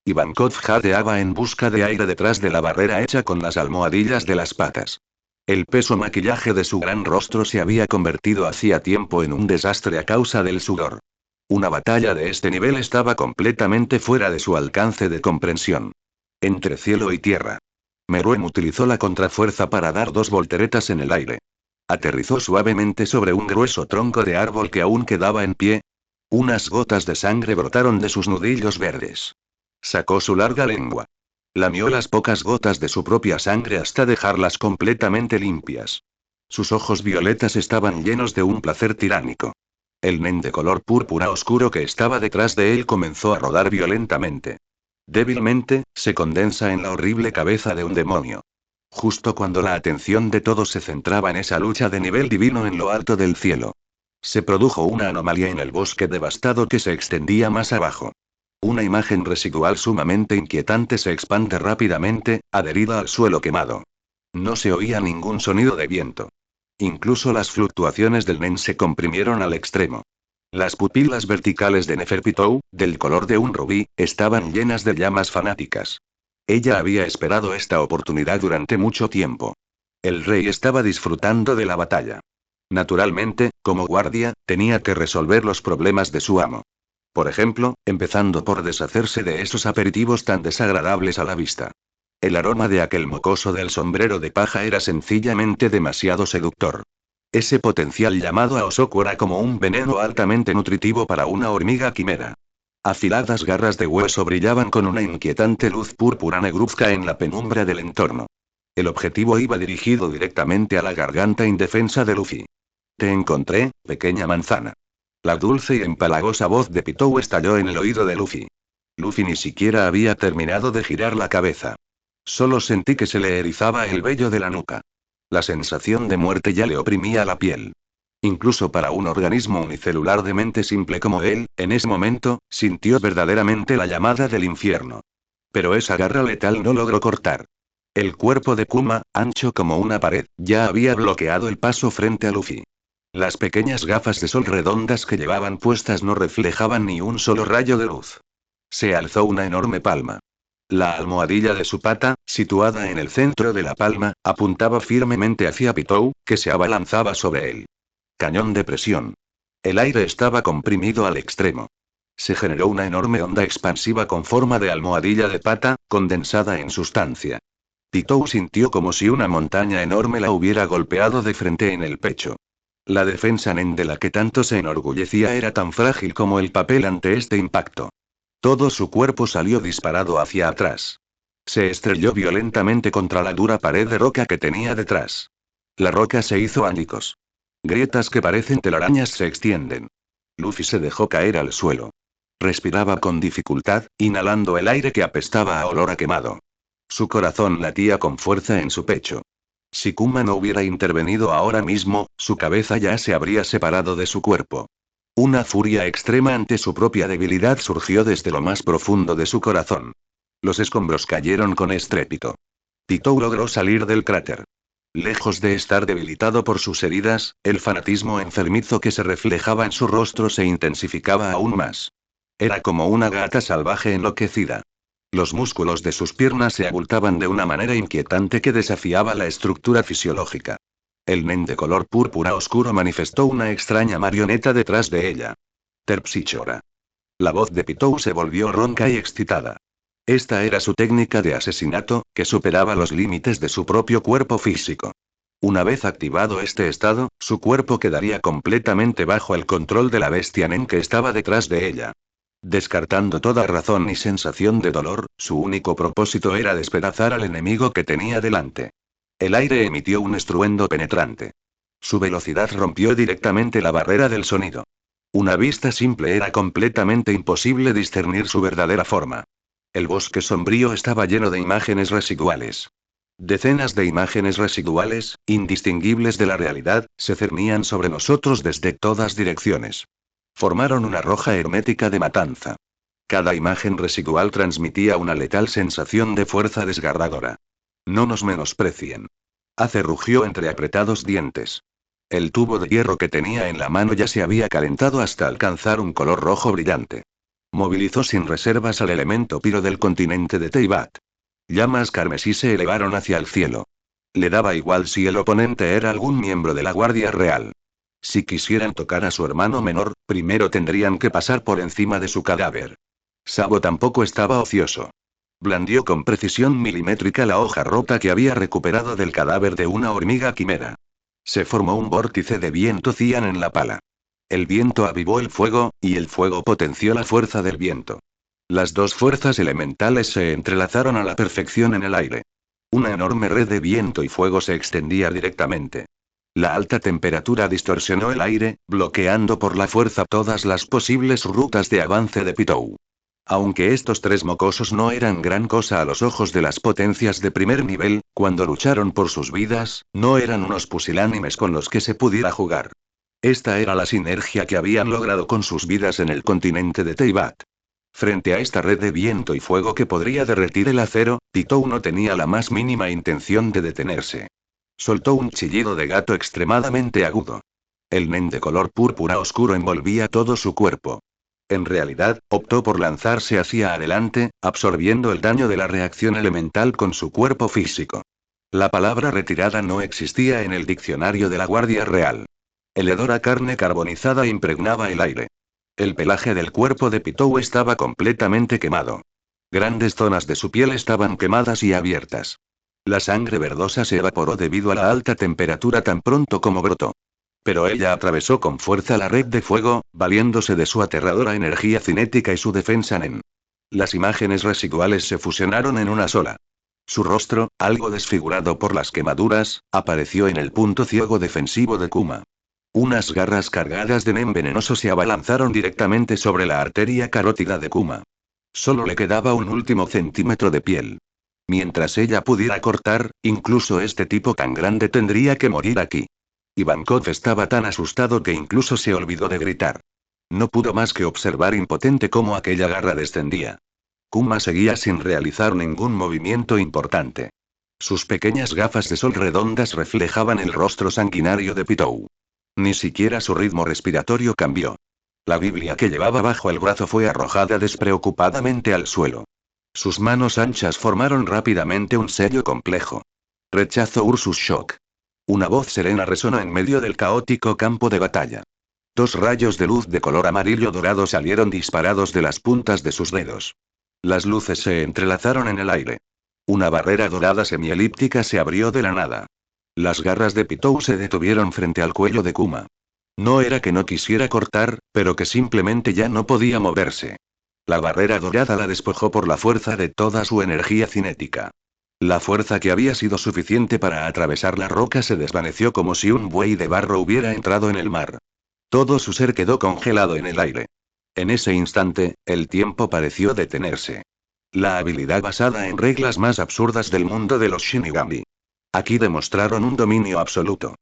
Ivankov jadeaba en busca de aire detrás de la barrera hecha con las almohadillas de las patas. El peso maquillaje de su gran rostro se había convertido hacía tiempo en un desastre a causa del sudor. Una batalla de este nivel estaba completamente fuera de su alcance de comprensión. Entre cielo y tierra. Meruem utilizó la contrafuerza para dar 2 volteretas en el aire. Aterrizó suavemente sobre un grueso tronco de árbol que aún quedaba en pie. Unas gotas de sangre brotaron de sus nudillos verdes. Sacó su larga lengua. Lamió las pocas gotas de su propia sangre hasta dejarlas completamente limpias. Sus ojos violetas estaban llenos de un placer tiránico. El nen de color púrpura oscuro que estaba detrás de él comenzó a rodar violentamente. Débilmente, se condensa en la horrible cabeza de un demonio. Justo cuando la atención de todos se centraba en esa lucha de nivel divino en lo alto del cielo. Se produjo una anomalía en el bosque devastado que se extendía más abajo. Una imagen residual sumamente inquietante se expande rápidamente, adherida al suelo quemado. No se oía ningún sonido de viento. Incluso las fluctuaciones del nen se comprimieron al extremo. Las pupilas verticales de Neferpitou, del color de un rubí, estaban llenas de llamas fanáticas. Ella había esperado esta oportunidad durante mucho tiempo. El rey estaba disfrutando de la batalla. Naturalmente, como guardia, tenía que resolver los problemas de su amo. Por ejemplo, empezando por deshacerse de esos aperitivos tan desagradables a la vista. El aroma de aquel mocoso del sombrero de paja era sencillamente demasiado seductor. Ese potencial llamado Aosoku era como un veneno altamente nutritivo para una hormiga quimera. Afiladas garras de hueso brillaban con una inquietante luz púrpura negruzca en la penumbra del entorno. El objetivo iba dirigido directamente a la garganta indefensa de Luffy. Te encontré, pequeña manzana. La dulce y empalagosa voz de Pitou estalló en el oído de Luffy. Luffy ni siquiera había terminado de girar la cabeza. Solo sentí que se le erizaba el vello de la nuca. La sensación de muerte ya le oprimía la piel. Incluso para un organismo unicelular de mente simple como él, en ese momento, sintió verdaderamente la llamada del infierno. Pero esa garra letal no logró cortar. El cuerpo de Kuma, ancho como una pared, ya había bloqueado el paso frente a Luffy. Las pequeñas gafas de sol redondas que llevaban puestas no reflejaban ni un solo rayo de luz. Se alzó una enorme palma. La almohadilla de su pata, situada en el centro de la palma, apuntaba firmemente hacia Pitou, que se abalanzaba sobre él. Cañón de presión. El aire estaba comprimido al extremo. Se generó una enorme onda expansiva con forma de almohadilla de pata, condensada en sustancia. Pitou sintió como si una montaña enorme la hubiera golpeado de frente en el pecho. La defensa nen de la que tanto se enorgullecía era tan frágil como el papel ante este impacto. Todo su cuerpo salió disparado hacia atrás. Se estrelló violentamente contra la dura pared de roca que tenía detrás. La roca se hizo añicos. Grietas que parecen telarañas se extienden. Luffy se dejó caer al suelo. Respiraba con dificultad, inhalando el aire que apestaba a olor a quemado. Su corazón latía con fuerza en su pecho. Si Kuma no hubiera intervenido ahora mismo, su cabeza ya se habría separado de su cuerpo. Una furia extrema ante su propia debilidad surgió desde lo más profundo de su corazón. Los escombros cayeron con estrépito. Pitou logró salir del cráter. Lejos de estar debilitado por sus heridas, el fanatismo enfermizo que se reflejaba en su rostro se intensificaba aún más. Era como una gata salvaje enloquecida. Los músculos de sus piernas se abultaban de una manera inquietante que desafiaba la estructura fisiológica. El nen de color púrpura oscuro manifestó una extraña marioneta detrás de ella. Terpsichora. La voz de Pitou se volvió ronca y excitada. Esta era su técnica de asesinato, que superaba los límites de su propio cuerpo físico. Una vez activado este estado, su cuerpo quedaría completamente bajo el control de la bestia nen que estaba detrás de ella. Descartando toda razón y sensación de dolor, su único propósito era despedazar al enemigo que tenía delante. El aire emitió un estruendo penetrante. Su velocidad rompió directamente la barrera del sonido. Una vista simple era completamente imposible discernir su verdadera forma. El bosque sombrío estaba lleno de imágenes residuales. Decenas de imágenes residuales, indistinguibles de la realidad, se cernían sobre nosotros desde todas direcciones. Formaron una roja hermética de matanza. Cada imagen residual transmitía una letal sensación de fuerza desgarradora. No nos menosprecien. Ace rugió entre apretados dientes. El tubo de hierro que tenía en la mano ya se había calentado hasta alcanzar un color rojo brillante. Movilizó sin reservas al elemento piro del continente de Teyvat. Llamas carmesí se elevaron hacia el cielo. Le daba igual si el oponente era algún miembro de la Guardia Real. Si quisieran tocar a su hermano menor, primero tendrían que pasar por encima de su cadáver. Sabo tampoco estaba ocioso. Blandió con precisión milimétrica la hoja rota que había recuperado del cadáver de una hormiga quimera. Se formó un vórtice de viento cian en la pala. El viento avivó el fuego, y el fuego potenció la fuerza del viento. Las dos fuerzas elementales se entrelazaron a la perfección en el aire. Una enorme red de viento y fuego se extendía directamente. La alta temperatura distorsionó el aire, bloqueando por la fuerza todas las posibles rutas de avance de Pitou. Aunque estos tres mocosos no eran gran cosa a los ojos de las potencias de primer nivel, cuando lucharon por sus vidas, no eran unos pusilánimes con los que se pudiera jugar. Esta era la sinergia que habían logrado con sus vidas en el continente de Teyvat. Frente a esta red de viento y fuego que podría derretir el acero, Pitou no tenía la más mínima intención de detenerse. Soltó un chillido de gato extremadamente agudo. El nen de color púrpura oscuro envolvía todo su cuerpo. En realidad, optó por lanzarse hacia adelante, absorbiendo el daño de la reacción elemental con su cuerpo físico. La palabra retirada no existía en el diccionario de la Guardia Real. El hedor a carne carbonizada impregnaba el aire. El pelaje del cuerpo de Pitou estaba completamente quemado. Grandes zonas de su piel estaban quemadas y abiertas. La sangre verdosa se evaporó debido a la alta temperatura tan pronto como brotó. Pero ella atravesó con fuerza la red de fuego, valiéndose de su aterradora energía cinética y su defensa Nen. Las imágenes residuales se fusionaron en una sola. Su rostro, algo desfigurado por las quemaduras, apareció en el punto ciego defensivo de Kuma. Unas garras cargadas de nen venenoso se abalanzaron directamente sobre la arteria carótida de Kuma. Solo le quedaba un último centímetro de piel. Mientras ella pudiera cortar, incluso este tipo tan grande tendría que morir aquí. Ivankov estaba tan asustado que incluso se olvidó de gritar. No pudo más que observar impotente cómo aquella garra descendía. Kuma seguía sin realizar ningún movimiento importante. Sus pequeñas gafas de sol redondas reflejaban el rostro sanguinario de Pitou. Ni siquiera su ritmo respiratorio cambió. La Biblia que llevaba bajo el brazo fue arrojada despreocupadamente al suelo. Sus manos anchas formaron rápidamente un sello complejo. Rechazo Ursus Shock. Una voz serena resonó en medio del caótico campo de batalla. Dos rayos de luz de color amarillo dorado salieron disparados de las puntas de sus dedos. Las luces se entrelazaron en el aire. Una barrera dorada semielíptica se abrió de la nada. Las garras de Pitou se detuvieron frente al cuello de Kuma. No era que no quisiera cortar, pero que simplemente ya no podía moverse. La barrera dorada la despojó por la fuerza de toda su energía cinética. La fuerza que había sido suficiente para atravesar la roca se desvaneció como si un buey de barro hubiera entrado en el mar. Todo su ser quedó congelado en el aire. En ese instante, el tiempo pareció detenerse. La habilidad basada en reglas más absurdas del mundo de los Shinigami. Aquí demostraron un dominio absoluto.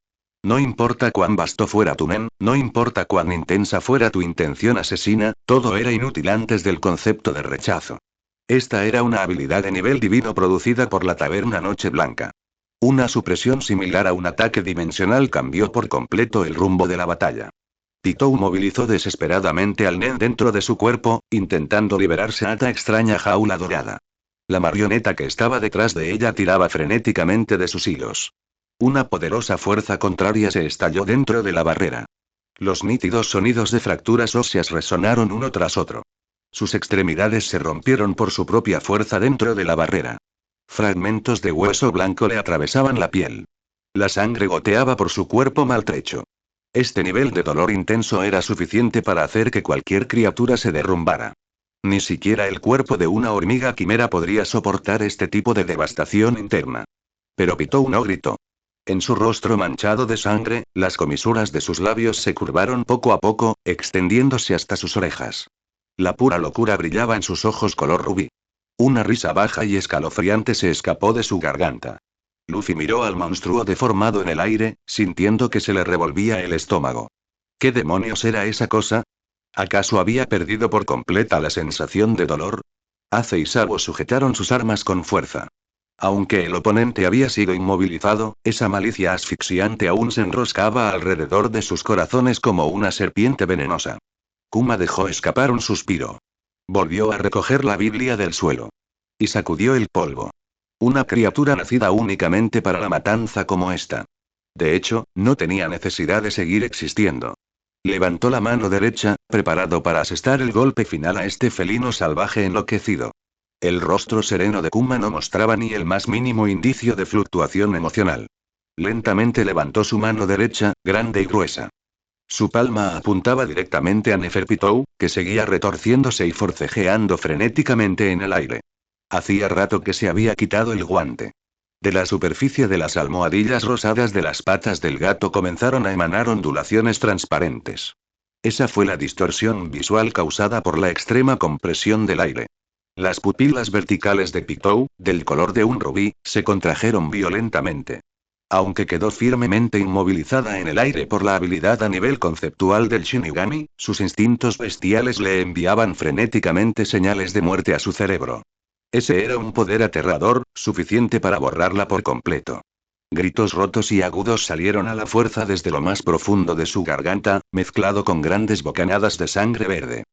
No importa cuán vasto fuera tu nen, no importa cuán intensa fuera tu intención asesina, todo era inútil antes del concepto de rechazo. Esta era una habilidad de nivel divino producida por la taberna Noche Blanca. Una supresión similar a un ataque dimensional cambió por completo el rumbo de la batalla. Pitou movilizó desesperadamente al nen dentro de su cuerpo, intentando liberarse a esta extraña jaula dorada. La marioneta que estaba detrás de ella tiraba frenéticamente de sus hilos. Una poderosa fuerza contraria se estalló dentro de la barrera. Los nítidos sonidos de fracturas óseas resonaron uno tras otro. Sus extremidades se rompieron por su propia fuerza dentro de la barrera. Fragmentos de hueso blanco le atravesaban la piel. La sangre goteaba por su cuerpo maltrecho. Este nivel de dolor intenso era suficiente para hacer que cualquier criatura se derrumbara. Ni siquiera el cuerpo de una hormiga quimera podría soportar este tipo de devastación interna. Pero Pitou no gritó. En su rostro manchado de sangre, las comisuras de sus labios se curvaron poco a poco, extendiéndose hasta sus orejas. La pura locura brillaba en sus ojos color rubí. Una risa baja y escalofriante se escapó de su garganta. Luffy miró al monstruo deformado en el aire, sintiendo que se le revolvía el estómago. ¿Qué demonios era esa cosa? ¿Acaso había perdido por completa la sensación de dolor? Ace y Sabo sujetaron sus armas con fuerza. Aunque el oponente había sido inmovilizado, esa malicia asfixiante aún se enroscaba alrededor de sus corazones como una serpiente venenosa. Kuma dejó escapar un suspiro. Volvió a recoger la Biblia del suelo. Y sacudió el polvo. Una criatura nacida únicamente para la matanza como esta. De hecho, no tenía necesidad de seguir existiendo. Levantó la mano derecha, preparado para asestar el golpe final a este felino salvaje enloquecido. El rostro sereno de Kuma no mostraba ni el más mínimo indicio de fluctuación emocional. Lentamente levantó su mano derecha, grande y gruesa. Su palma apuntaba directamente a Neferpitou, que seguía retorciéndose y forcejeando frenéticamente en el aire. Hacía rato que se había quitado el guante. De la superficie de las almohadillas rosadas de las patas del gato comenzaron a emanar ondulaciones transparentes. Esa fue la distorsión visual causada por la extrema compresión del aire. Las pupilas verticales de Pitou, del color de un rubí, se contrajeron violentamente. Aunque quedó firmemente inmovilizada en el aire por la habilidad a nivel conceptual del Shinigami, sus instintos bestiales le enviaban frenéticamente señales de muerte a su cerebro. Ese era un poder aterrador, suficiente para borrarla por completo. Gritos rotos y agudos salieron a la fuerza desde lo más profundo de su garganta, mezclado con grandes bocanadas de sangre verde.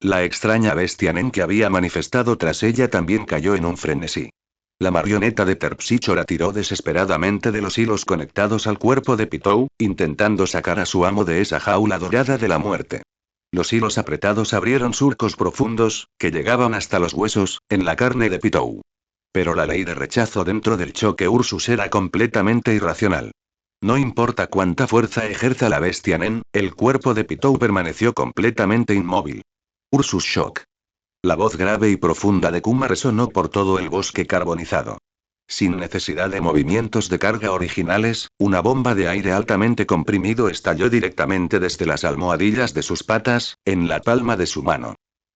La extraña bestia Nen que había manifestado tras ella también cayó en un frenesí. La marioneta de Terpsichore tiró desesperadamente de los hilos conectados al cuerpo de Pitou, intentando sacar a su amo de esa jaula dorada de la muerte. Los hilos apretados abrieron surcos profundos, que llegaban hasta los huesos, en la carne de Pitou. Pero la ley de rechazo dentro del choque Ursus era completamente irracional. No importa cuánta fuerza ejerza la bestia Nen, el cuerpo de Pitou permaneció completamente inmóvil. Ursus Shock. La voz grave y profunda de Kuma resonó por todo el bosque carbonizado. Sin necesidad de movimientos de carga originales, una bomba de aire altamente comprimido estalló directamente desde las almohadillas de sus patas, en la palma de su mano.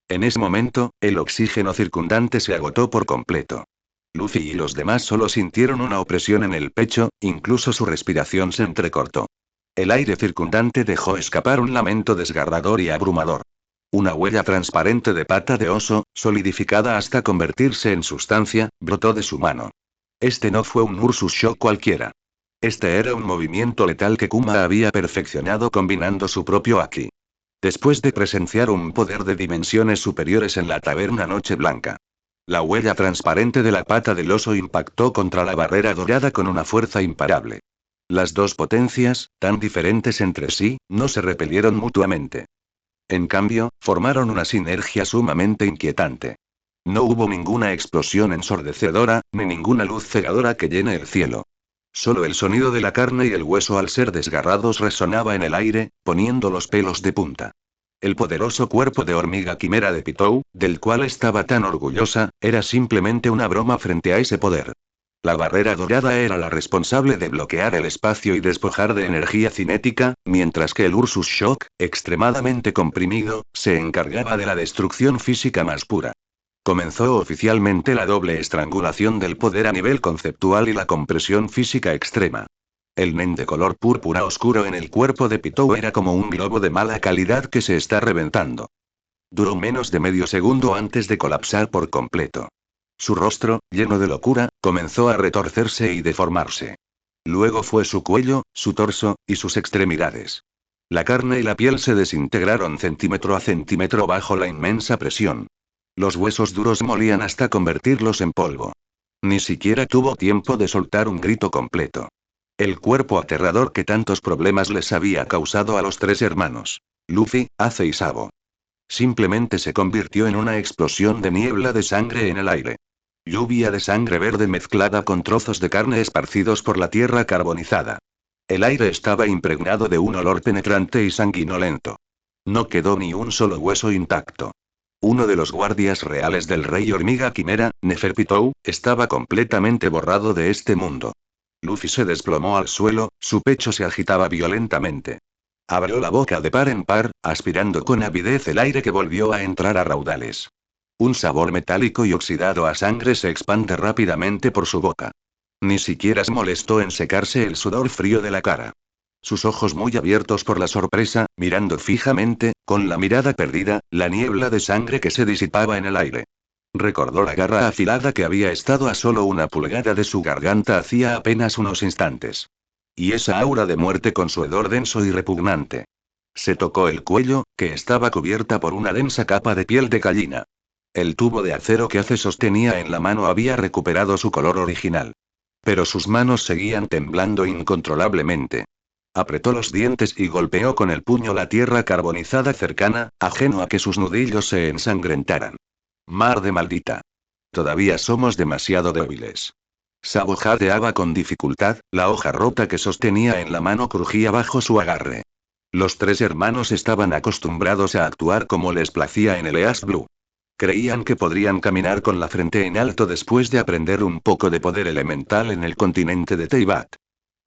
En ese momento, el oxígeno circundante se agotó por completo. Luffy y los demás solo sintieron una opresión en el pecho, incluso su respiración se entrecortó. El aire circundante dejó escapar un lamento desgarrador y abrumador. Una huella transparente de pata de oso, solidificada hasta convertirse en sustancia, brotó de su mano. Este no fue un Ursus Shock cualquiera. Este era un movimiento letal que Kuma había perfeccionado combinando su propio Haki. Después de presenciar un poder de dimensiones superiores en la taberna Noche Blanca. La huella transparente de la pata del oso impactó contra la barrera dorada con una fuerza imparable. Las dos potencias, tan diferentes entre sí, no se repelieron mutuamente. En cambio, formaron una sinergia sumamente inquietante. No hubo ninguna explosión ensordecedora, ni ninguna luz cegadora que llene el cielo. Solo el sonido de la carne y el hueso al ser desgarrados resonaba en el aire, poniendo los pelos de punta. El poderoso cuerpo de hormiga quimera de Pitou, del cual estaba tan orgullosa, era simplemente una broma frente a ese poder. La barrera dorada era la responsable de bloquear el espacio y despojar de energía cinética, mientras que el Ursus Shock, extremadamente comprimido, se encargaba de la destrucción física más pura. Comenzó oficialmente la doble estrangulación del poder a nivel conceptual y la compresión física extrema. El Nen de color púrpura oscuro en el cuerpo de Pitou era como un globo de mala calidad que se está reventando. Duró menos de medio segundo antes de colapsar por completo. Su rostro, lleno de locura, comenzó a retorcerse y deformarse. Luego fue su cuello, su torso, y sus extremidades. La carne y la piel se desintegraron centímetro a centímetro bajo la inmensa presión. Los huesos duros molían hasta convertirlos en polvo. Ni siquiera tuvo tiempo de soltar un grito completo. El cuerpo aterrador que tantos problemas les había causado a los tres hermanos. Luffy, Ace y Sabo. Simplemente se convirtió en una explosión de niebla de sangre en el aire. Lluvia de sangre verde mezclada con trozos de carne esparcidos por la tierra carbonizada. El aire estaba impregnado de un olor penetrante y sanguinolento. No quedó ni un solo hueso intacto. uno de los guardias reales del rey hormiga quimera, Neferpitou, estaba completamente borrado de este mundo. Luffy se desplomó al suelo, su pecho se agitaba violentamente. Abrió la boca de par en par, aspirando con avidez el aire que volvió a entrar a raudales. Un sabor metálico y oxidado a sangre se expande rápidamente por su boca. Ni siquiera se molestó en secarse el sudor frío de la cara. Sus ojos muy abiertos por la sorpresa, mirando fijamente, con la mirada perdida, la niebla de sangre que se disipaba en el aire. Recordó la garra afilada que había estado a solo una pulgada de su garganta hacía apenas unos instantes. Y esa aura de muerte con su hedor denso y repugnante. Se tocó el cuello, que estaba cubierta por una densa capa de piel de gallina. El tubo de acero que Ace sostenía en la mano había recuperado su color original. Pero sus manos seguían temblando incontrolablemente. Apretó los dientes y golpeó con el puño la tierra carbonizada cercana, ajeno a que sus nudillos se ensangrentaran. Mar de maldita. Todavía somos demasiado débiles. Sabo jadeaba con dificultad, la hoja rota que sostenía en la mano crujía bajo su agarre. Los tres hermanos estaban acostumbrados a actuar como les placía en el East Blue. Creían que podrían caminar con la frente en alto después de aprender un poco de poder elemental en el continente de Teyvat.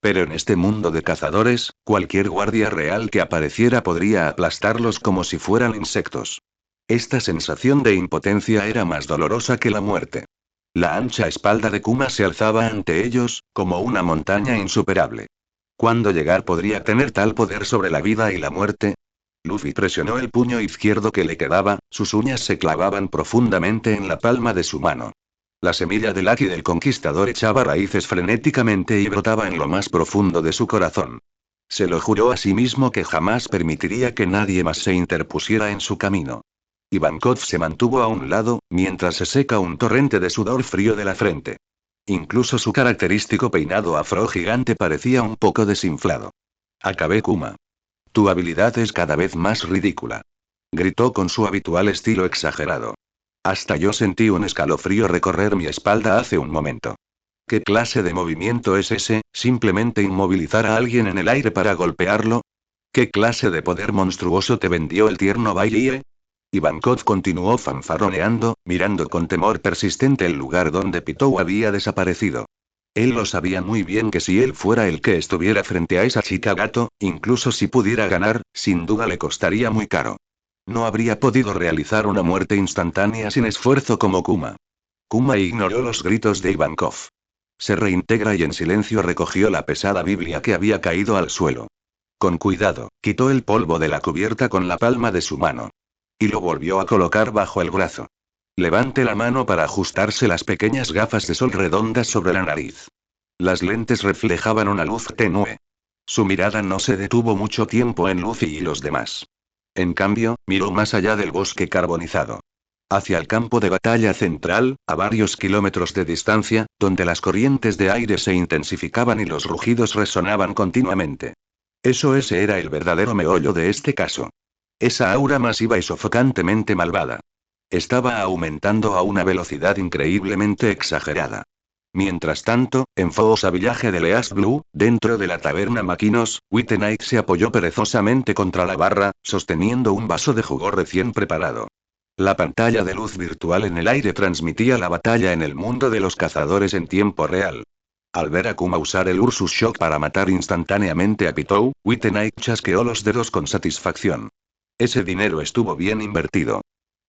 Pero en este mundo de cazadores, cualquier guardia real que apareciera podría aplastarlos como si fueran insectos. Esta sensación de impotencia era más dolorosa que la muerte. La ancha espalda de Kuma se alzaba ante ellos, como una montaña insuperable. ¿Cuándo llegar podría tener tal poder sobre la vida y la muerte? Luffy presionó el puño izquierdo que le quedaba, sus uñas se clavaban profundamente en la palma de su mano. La semilla del Haki del Conquistador echaba raíces frenéticamente y brotaba en lo más profundo de su corazón. Se lo juró a sí mismo que jamás permitiría que nadie más se interpusiera en su camino. Ivankov se mantuvo a un lado, mientras se seca un torrente de sudor frío de la frente. Incluso su característico peinado afro gigante parecía un poco desinflado. Acabé, Kuma. Tu habilidad es cada vez más ridícula. Gritó con su habitual estilo exagerado. Hasta yo sentí un escalofrío recorrer mi espalda hace un momento. ¿Qué clase de movimiento es ese, simplemente inmovilizar a alguien en el aire para golpearlo? ¿Qué clase de poder monstruoso te vendió el tierno Bailie? Ivankov continuó fanfarroneando, mirando con temor persistente el lugar donde Pitou había desaparecido. Él lo sabía muy bien que si él fuera el que estuviera frente a esa chica gato, incluso si pudiera ganar, sin duda le costaría muy caro. No habría podido realizar una muerte instantánea sin esfuerzo como Kuma. Kuma ignoró los gritos de Ivankov. Se reintegra y en silencio recogió la pesada Biblia que había caído al suelo. Con cuidado, quitó el polvo de la cubierta con la palma de su mano. Y lo volvió a colocar bajo el brazo. Levante la mano para ajustarse las pequeñas gafas de sol redondas sobre la nariz. Las lentes reflejaban una luz tenue. Su mirada no se detuvo mucho tiempo en Luffy y los demás. En cambio, miró más allá del bosque carbonizado. Hacia el campo de batalla central, a varios kilómetros de distancia, donde las corrientes de aire se intensificaban y los rugidos resonaban continuamente. Ese era el verdadero meollo de este caso. Esa aura masiva y sofocantemente malvada. Estaba aumentando a una velocidad increíblemente exagerada. Mientras tanto, en Fosa Village de East Blue, dentro de la taberna Maquinos, White Knight se apoyó perezosamente contra la barra, sosteniendo un vaso de jugo recién preparado. La pantalla de luz virtual en el aire transmitía la batalla en el mundo de los cazadores en tiempo real. Al ver a Kuma usar el Ursus Shock para matar instantáneamente a Pitou, White Knight chasqueó los dedos con satisfacción. Ese dinero estuvo bien invertido.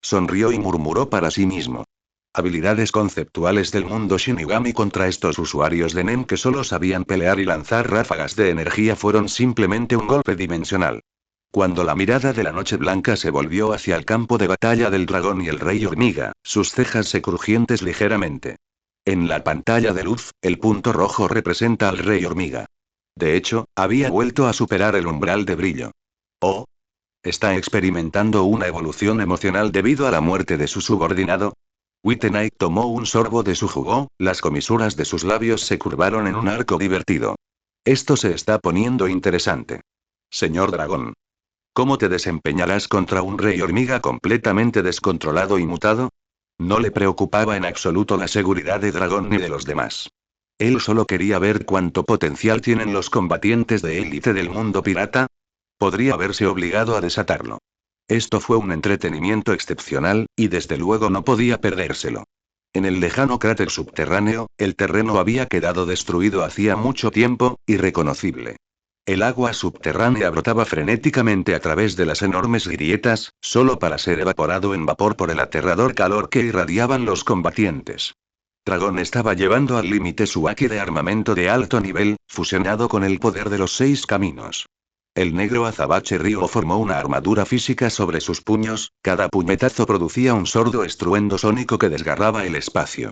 Sonrió y murmuró para sí mismo. Habilidades conceptuales del mundo Shinigami contra estos usuarios de NEM que solo sabían pelear y lanzar ráfagas de energía fueron simplemente un golpe dimensional. Cuando la mirada de la noche blanca se volvió hacia el campo de batalla del dragón y el rey hormiga, sus cejas se crujientes ligeramente. En la pantalla de luz, el punto rojo representa al rey hormiga. De hecho, había vuelto a superar el umbral de brillo. Oh. ¿Está experimentando una evolución emocional debido a la muerte de su subordinado? White Knight tomó un sorbo de su jugo, las comisuras de sus labios se curvaron en un arco divertido. Esto se está poniendo interesante. Señor dragón. ¿Cómo te desempeñarás contra un rey hormiga completamente descontrolado y mutado? No le preocupaba en absoluto la seguridad de Dragón ni de los demás. Él solo quería ver cuánto potencial tienen los combatientes de élite del mundo pirata. Podría verse obligado a desatarlo. Esto fue un entretenimiento excepcional, y desde luego no podía perdérselo. En el lejano cráter subterráneo, el terreno había quedado destruido hacía mucho tiempo, irreconocible. El agua subterránea brotaba frenéticamente a través de las enormes grietas, solo para ser evaporado en vapor por el aterrador calor que irradiaban los combatientes. Dragón estaba llevando al límite su haki de armamento de alto nivel, fusionado con el poder de los 6 caminos. El negro azabache Ryo formó una armadura física sobre sus puños, cada puñetazo producía un sordo estruendo sónico que desgarraba el espacio.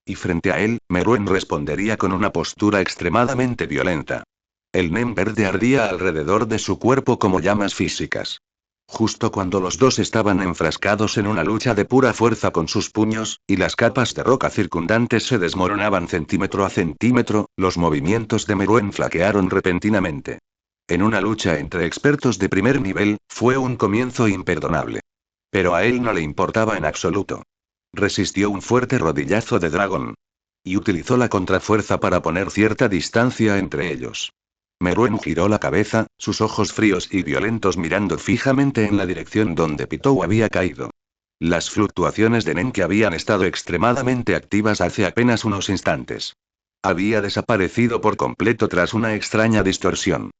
Y frente a él, Meruem respondería con una postura extremadamente violenta. El nen verde ardía alrededor de su cuerpo como llamas físicas. Justo cuando los dos estaban enfrascados en una lucha de pura fuerza con sus puños, y las capas de roca circundantes se desmoronaban centímetro a centímetro, los movimientos de Meruem flaquearon repentinamente. En una lucha entre expertos de primer nivel, fue un comienzo imperdonable. Pero a él no le importaba en absoluto. Resistió un fuerte rodillazo de dragón. Y utilizó la contrafuerza para poner cierta distancia entre ellos. Meruem giró la cabeza, sus ojos fríos y violentos mirando fijamente en la dirección donde Pitou había caído. Las fluctuaciones de Nen que habían estado extremadamente activas hace apenas unos instantes. Había desaparecido por completo tras una extraña distorsión.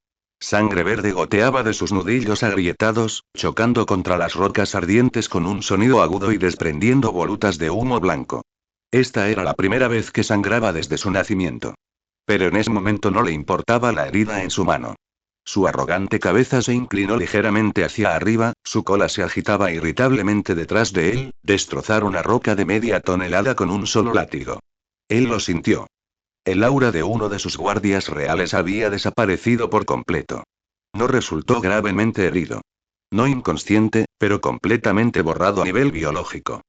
Sangre verde goteaba de sus nudillos agrietados, chocando contra las rocas ardientes con un sonido agudo y desprendiendo volutas de humo blanco. Esta era la primera vez que sangraba desde su nacimiento. Pero en ese momento no le importaba la herida en su mano. Su arrogante cabeza se inclinó ligeramente hacia arriba, su cola se agitaba irritablemente detrás de él, destrozar una roca de media tonelada con un solo látigo. Él lo sintió. El aura de uno de sus guardias reales había desaparecido por completo. No resultó gravemente herido. No inconsciente, pero completamente borrado a nivel biológico.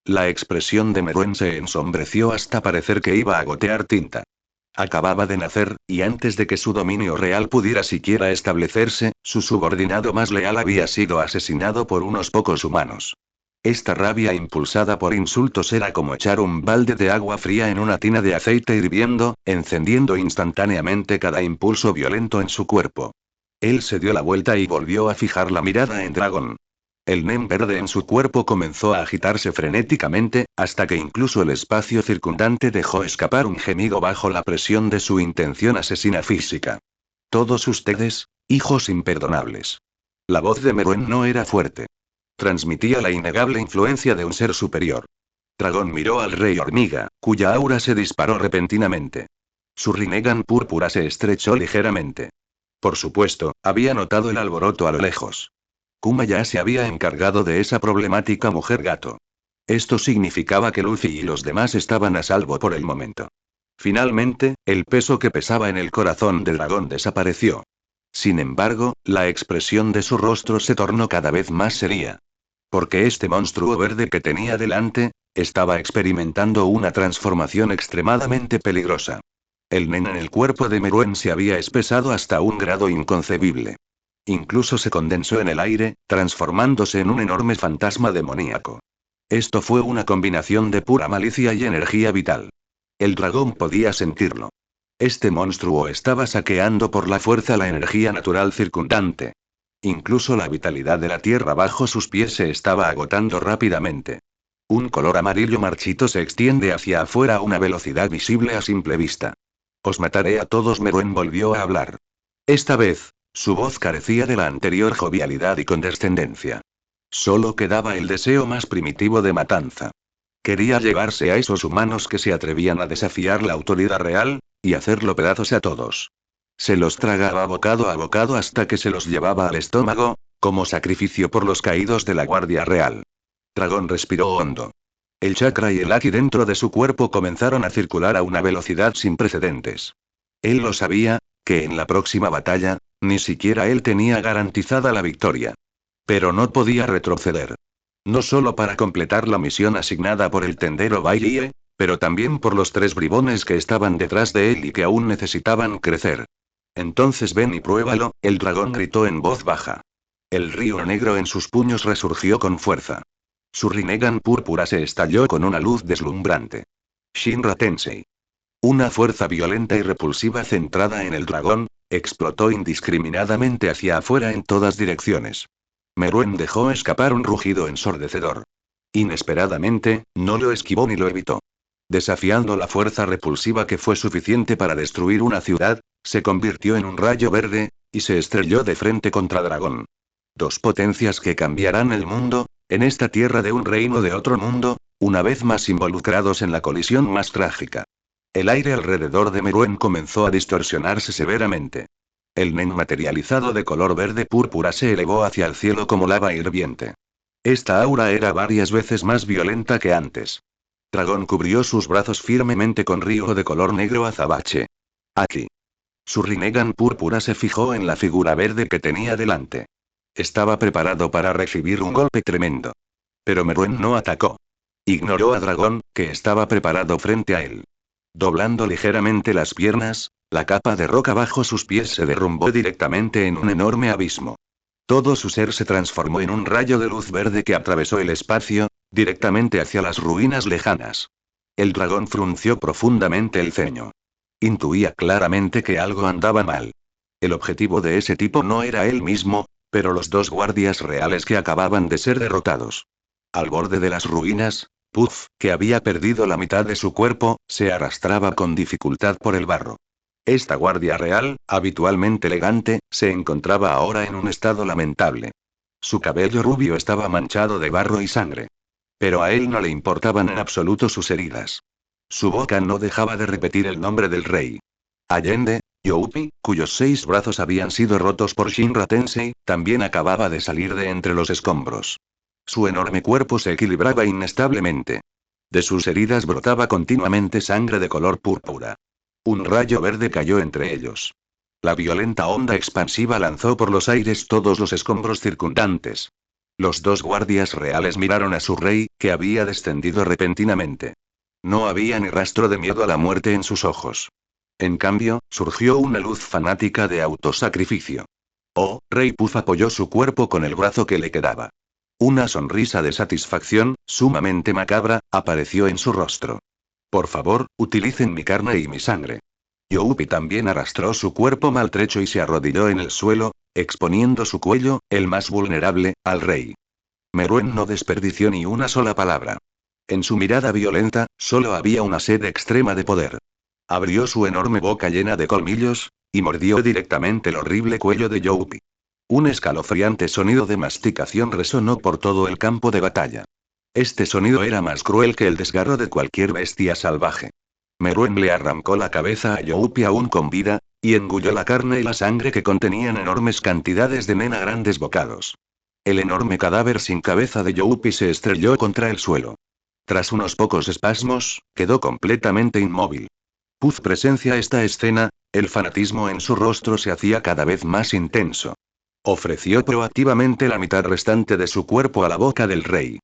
La expresión de Meruem se ensombreció hasta parecer que iba a gotear tinta. Acababa de nacer, y antes de que su dominio real pudiera siquiera establecerse, su subordinado más leal había sido asesinado por unos pocos humanos. Esta rabia impulsada por insultos era como echar un balde de agua fría en una tina de aceite hirviendo, encendiendo instantáneamente cada impulso violento en su cuerpo. Él se dio la vuelta y volvió a fijar la mirada en Dragón. El nen verde en su cuerpo comenzó a agitarse frenéticamente, hasta que incluso el espacio circundante dejó escapar un gemido bajo la presión de su intención asesina física. Todos ustedes, hijos imperdonables. La voz de Meruem no era fuerte. Transmitía la innegable influencia de un ser superior. Dragón miró al rey hormiga, cuya aura se disparó repentinamente. Su Rinnegan púrpura se estrechó ligeramente. Por supuesto, había notado el alboroto a lo lejos. Kuma ya se había encargado de esa problemática mujer gato. Esto significaba que Luffy y los demás estaban a salvo por el momento. Finalmente, el peso que pesaba en el corazón del dragón desapareció. Sin embargo, la expresión de su rostro se tornó cada vez más seria. Porque este monstruo verde que tenía delante, estaba experimentando una transformación extremadamente peligrosa. El nen en el cuerpo de Meruem se había espesado hasta un grado inconcebible. Incluso se condensó en el aire, transformándose en un enorme fantasma demoníaco. Esto fue una combinación de pura malicia y energía vital. El dragón podía sentirlo. Este monstruo estaba saqueando por la fuerza la energía natural circundante. Incluso la vitalidad de la tierra bajo sus pies se estaba agotando rápidamente. Un color amarillo marchito se extiende hacia afuera a una velocidad visible a simple vista. Os mataré a todos. Meruem volvió a hablar. Esta vez, su voz carecía de la anterior jovialidad y condescendencia. Solo quedaba el deseo más primitivo de matanza. Quería llevarse a esos humanos que se atrevían a desafiar la autoridad real, y hacerlo pedazos a todos. Se los tragaba bocado a bocado hasta que se los llevaba al estómago, como sacrificio por los caídos de la Guardia Real. Dragón respiró hondo. El chakra y el haki dentro de su cuerpo comenzaron a circular a una velocidad sin precedentes. Él lo sabía, que en la próxima batalla, ni siquiera él tenía garantizada la victoria. Pero no podía retroceder. No solo para completar la misión asignada por el tendero Bailie, pero también por los 3 bribones que estaban detrás de él y que aún necesitaban crecer. Entonces ven y pruébalo, el dragón gritó en voz baja. El río negro en sus puños resurgió con fuerza. Su Rinnegan púrpura se estalló con una luz deslumbrante. Shinra Tensei. Una fuerza violenta y repulsiva centrada en el dragón, explotó indiscriminadamente hacia afuera en todas direcciones. Meruem dejó escapar un rugido ensordecedor. Inesperadamente, no lo esquivó ni lo evitó. Desafiando la fuerza repulsiva que fue suficiente para destruir una ciudad, se convirtió en un rayo verde, y se estrelló de frente contra Dragón. Dos potencias que cambiarán el mundo, en esta tierra de un reino de otro mundo, una vez más involucrados en la colisión más trágica. El aire alrededor de Meruem comenzó a distorsionarse severamente. El Nen materializado de color verde púrpura se elevó hacia el cielo como lava hirviente. Esta aura era varias veces más violenta que antes. Dragón cubrió sus brazos firmemente con río de color negro azabache. Aquí. Su Rinnegan púrpura se fijó en la figura verde que tenía delante. Estaba preparado para recibir un golpe tremendo. Pero Meruem no atacó. Ignoró a Dragón, que estaba preparado frente a él. Doblando ligeramente las piernas, la capa de roca bajo sus pies se derrumbó directamente en un enorme abismo. Todo su ser se transformó en un rayo de luz verde que atravesó el espacio, directamente hacia las ruinas lejanas. El dragón frunció profundamente el ceño. Intuía claramente que algo andaba mal. El objetivo de ese tipo no era él mismo, pero los dos guardias reales que acababan de ser derrotados. Al borde de las ruinas, Puff, que había perdido la mitad de su cuerpo, se arrastraba con dificultad por el barro. Esta guardia real, habitualmente elegante, se encontraba ahora en un estado lamentable. Su cabello rubio estaba manchado de barro y sangre. Pero a él no le importaban en absoluto sus heridas. Su boca no dejaba de repetir el nombre del rey. Allende, Youpi, cuyos 6 brazos habían sido rotos por Shinra Tensei, también acababa de salir de entre los escombros. Su enorme cuerpo se equilibraba inestablemente. De sus heridas brotaba continuamente sangre de color púrpura. Un rayo verde cayó entre ellos. La violenta onda expansiva lanzó por los aires todos los escombros circundantes. Los dos guardias reales miraron a su rey, que había descendido repentinamente. No había ni rastro de miedo a la muerte en sus ojos. En cambio, surgió una luz fanática de autosacrificio. Oh, Rey Puff apoyó su cuerpo con el brazo que le quedaba. Una sonrisa de satisfacción, sumamente macabra, apareció en su rostro. Por favor, utilicen mi carne y mi sangre. Youpi también arrastró su cuerpo maltrecho y se arrodilló en el suelo, exponiendo su cuello, el más vulnerable, al rey. Meruem no desperdició ni una sola palabra. En su mirada violenta, solo había una sed extrema de poder. Abrió su enorme boca llena de colmillos, y mordió directamente el horrible cuello de Youpi. Un escalofriante sonido de masticación resonó por todo el campo de batalla. Este sonido era más cruel que el desgarro de cualquier bestia salvaje. Meruem le arrancó la cabeza a Youpi aún con vida, y engulló la carne y la sangre que contenían enormes cantidades de nen a grandes bocados. El enorme cadáver sin cabeza de Youpi se estrelló contra el suelo. Tras unos pocos espasmos, quedó completamente inmóvil. Puff presencia esta escena, el fanatismo en su rostro se hacía cada vez más intenso. Ofreció proactivamente la mitad restante de su cuerpo a la boca del rey.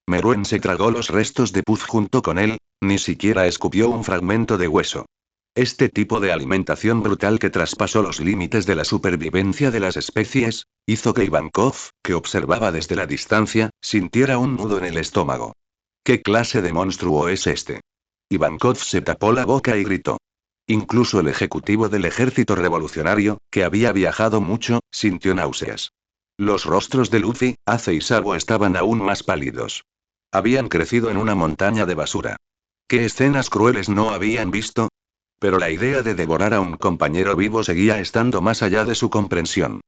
Meruem se tragó los restos de Puff junto con él, ni siquiera escupió un fragmento de hueso. Este tipo de alimentación brutal que traspasó los límites de la supervivencia de las especies, hizo que Ivankov, que observaba desde la distancia, sintiera un nudo en el estómago. ¿Qué clase de monstruo es este? Ivankov se tapó la boca y gritó. Incluso el ejecutivo del ejército revolucionario, que había viajado mucho, sintió náuseas. Los rostros de Luffy, Ace y Sabo estaban aún más pálidos. Habían crecido en una montaña de basura. ¿Qué escenas crueles no habían visto? Pero la idea de devorar a un compañero vivo seguía estando más allá de su comprensión.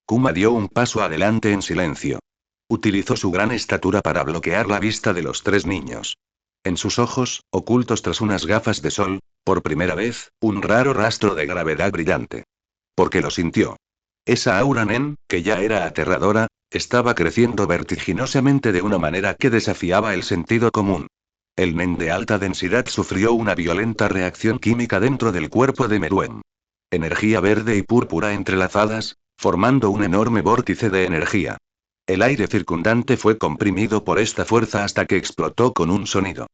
Kuma dio un paso adelante en silencio. Utilizó su gran estatura para bloquear la vista de los 3 niños. En sus ojos, ocultos tras unas gafas de sol, por primera vez, un raro rastro de gravedad brillante. Porque lo sintió. Esa aura nen, que ya era aterradora, estaba creciendo vertiginosamente de una manera que desafiaba el sentido común. El nen de alta densidad sufrió una violenta reacción química dentro del cuerpo de Meruem. Energía verde y púrpura entrelazadas, formando un enorme vórtice de energía. El aire circundante fue comprimido por esta fuerza hasta que explotó con un sonido.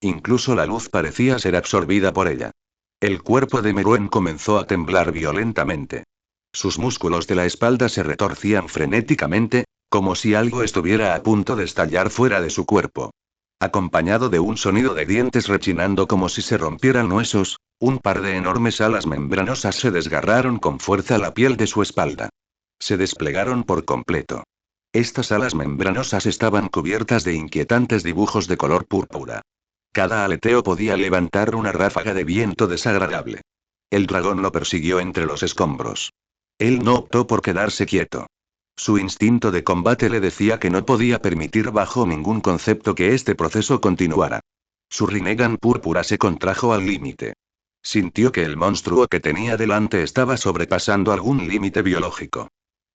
Incluso la luz parecía ser absorbida por ella. El cuerpo de Meruem comenzó a temblar violentamente. Sus músculos de la espalda se retorcían frenéticamente, como si algo estuviera a punto de estallar fuera de su cuerpo. Acompañado de un sonido de dientes rechinando como si se rompieran huesos, un par de enormes alas membranosas se desgarraron con fuerza la piel de su espalda. Se desplegaron por completo. Estas alas membranosas estaban cubiertas de inquietantes dibujos de color púrpura. Cada aleteo podía levantar una ráfaga de viento desagradable. El dragón lo persiguió entre los escombros. Él no optó por quedarse quieto. Su instinto de combate le decía que no podía permitir bajo ningún concepto que este proceso continuara. Su Rinnegan púrpura se contrajo al límite. Sintió que el monstruo que tenía delante estaba sobrepasando algún límite biológico.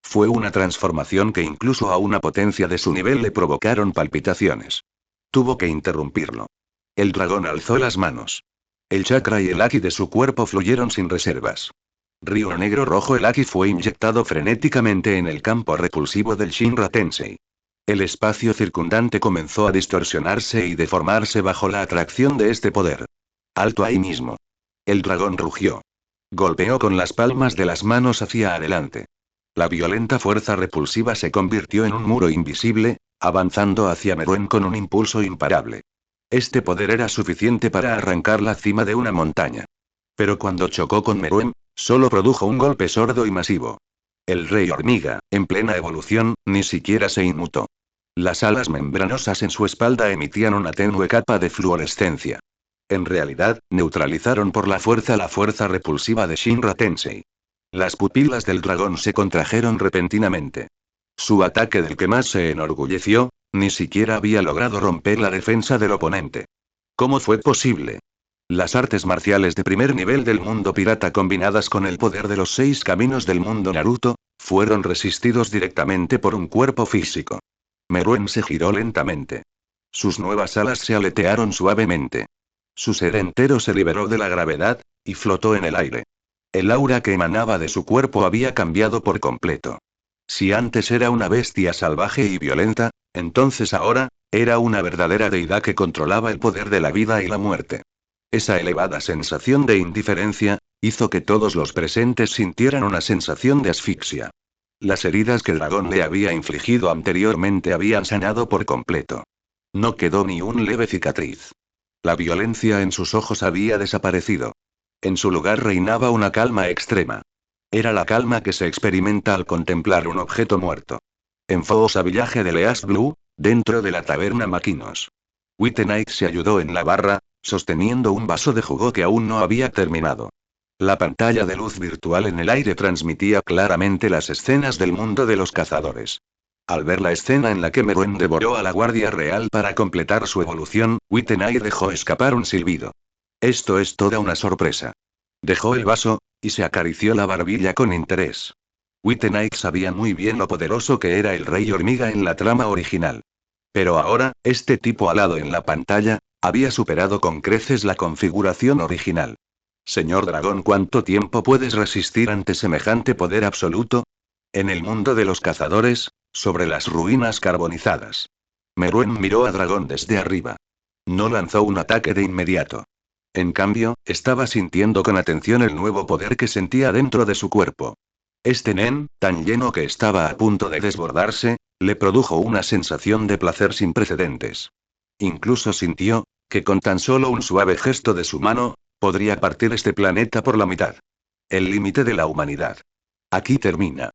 Fue una transformación que incluso a una potencia de su nivel le provocaron palpitaciones. Tuvo que interrumpirlo. El dragón alzó las manos. El chakra y el Aki de su cuerpo fluyeron sin reservas. Río negro rojo. El Aki fue inyectado frenéticamente en el campo repulsivo del Shinra Tensei. El espacio circundante comenzó a distorsionarse y deformarse bajo la atracción de este poder. Alto ahí mismo. El dragón rugió. Golpeó con las palmas de las manos hacia adelante. La violenta fuerza repulsiva se convirtió en un muro invisible, avanzando hacia Meruem con un impulso imparable. Este poder era suficiente para arrancar la cima de una montaña. Pero cuando chocó con Meruem, solo produjo un golpe sordo y masivo. El rey hormiga, en plena evolución, ni siquiera se inmutó. Las alas membranosas en su espalda emitían una tenue capa de fluorescencia. En realidad, neutralizaron por la fuerza repulsiva de Shinra Tensei. Las pupilas del dragón se contrajeron repentinamente. Su ataque del que más se enorgulleció, ni siquiera había logrado romper la defensa del oponente. ¿Cómo fue posible? Las artes marciales de primer nivel del mundo pirata combinadas con el poder de los 6 caminos del mundo Naruto, fueron resistidos directamente por un cuerpo físico. Meruem se giró lentamente. Sus nuevas alas se aletearon suavemente. Su ser entero se liberó de la gravedad, y flotó en el aire. El aura que emanaba de su cuerpo había cambiado por completo. Si antes era una bestia salvaje y violenta, entonces ahora, era una verdadera deidad que controlaba el poder de la vida y la muerte. Esa elevada sensación de indiferencia, hizo que todos los presentes sintieran una sensación de asfixia. Las heridas que el dragón le había infligido anteriormente habían sanado por completo. No quedó ni un leve cicatriz. La violencia en sus ojos había desaparecido. En su lugar reinaba una calma extrema. Era la calma que se experimenta al contemplar un objeto muerto. En Fosa Village de Leas Blue, dentro de la taberna Maquinos. Wittenite se ayudó en la barra, sosteniendo un vaso de jugo que aún no había terminado. La pantalla de luz virtual en el aire transmitía claramente las escenas del mundo de los cazadores. Al ver la escena en la que Meruem devoró a la Guardia Real para completar su evolución, Wittenite dejó escapar un silbido. Esto es toda una sorpresa. Dejó el vaso, y se acarició la barbilla con interés. Wittenite sabía muy bien lo poderoso que era el Rey Hormiga en la trama original. Pero ahora, este tipo alado en la pantalla, había superado con creces la configuración original. Señor Dragón, ¿cuánto tiempo puedes resistir ante semejante poder absoluto? En el mundo de los cazadores, sobre las ruinas carbonizadas. Meruem miró a Dragón desde arriba. No lanzó un ataque de inmediato. En cambio, estaba sintiendo con atención el nuevo poder que sentía dentro de su cuerpo. Este nen, tan lleno que estaba a punto de desbordarse, le produjo una sensación de placer sin precedentes. Incluso sintió, que con tan solo un suave gesto de su mano, podría partir este planeta por la mitad. El límite de la humanidad. Aquí termina.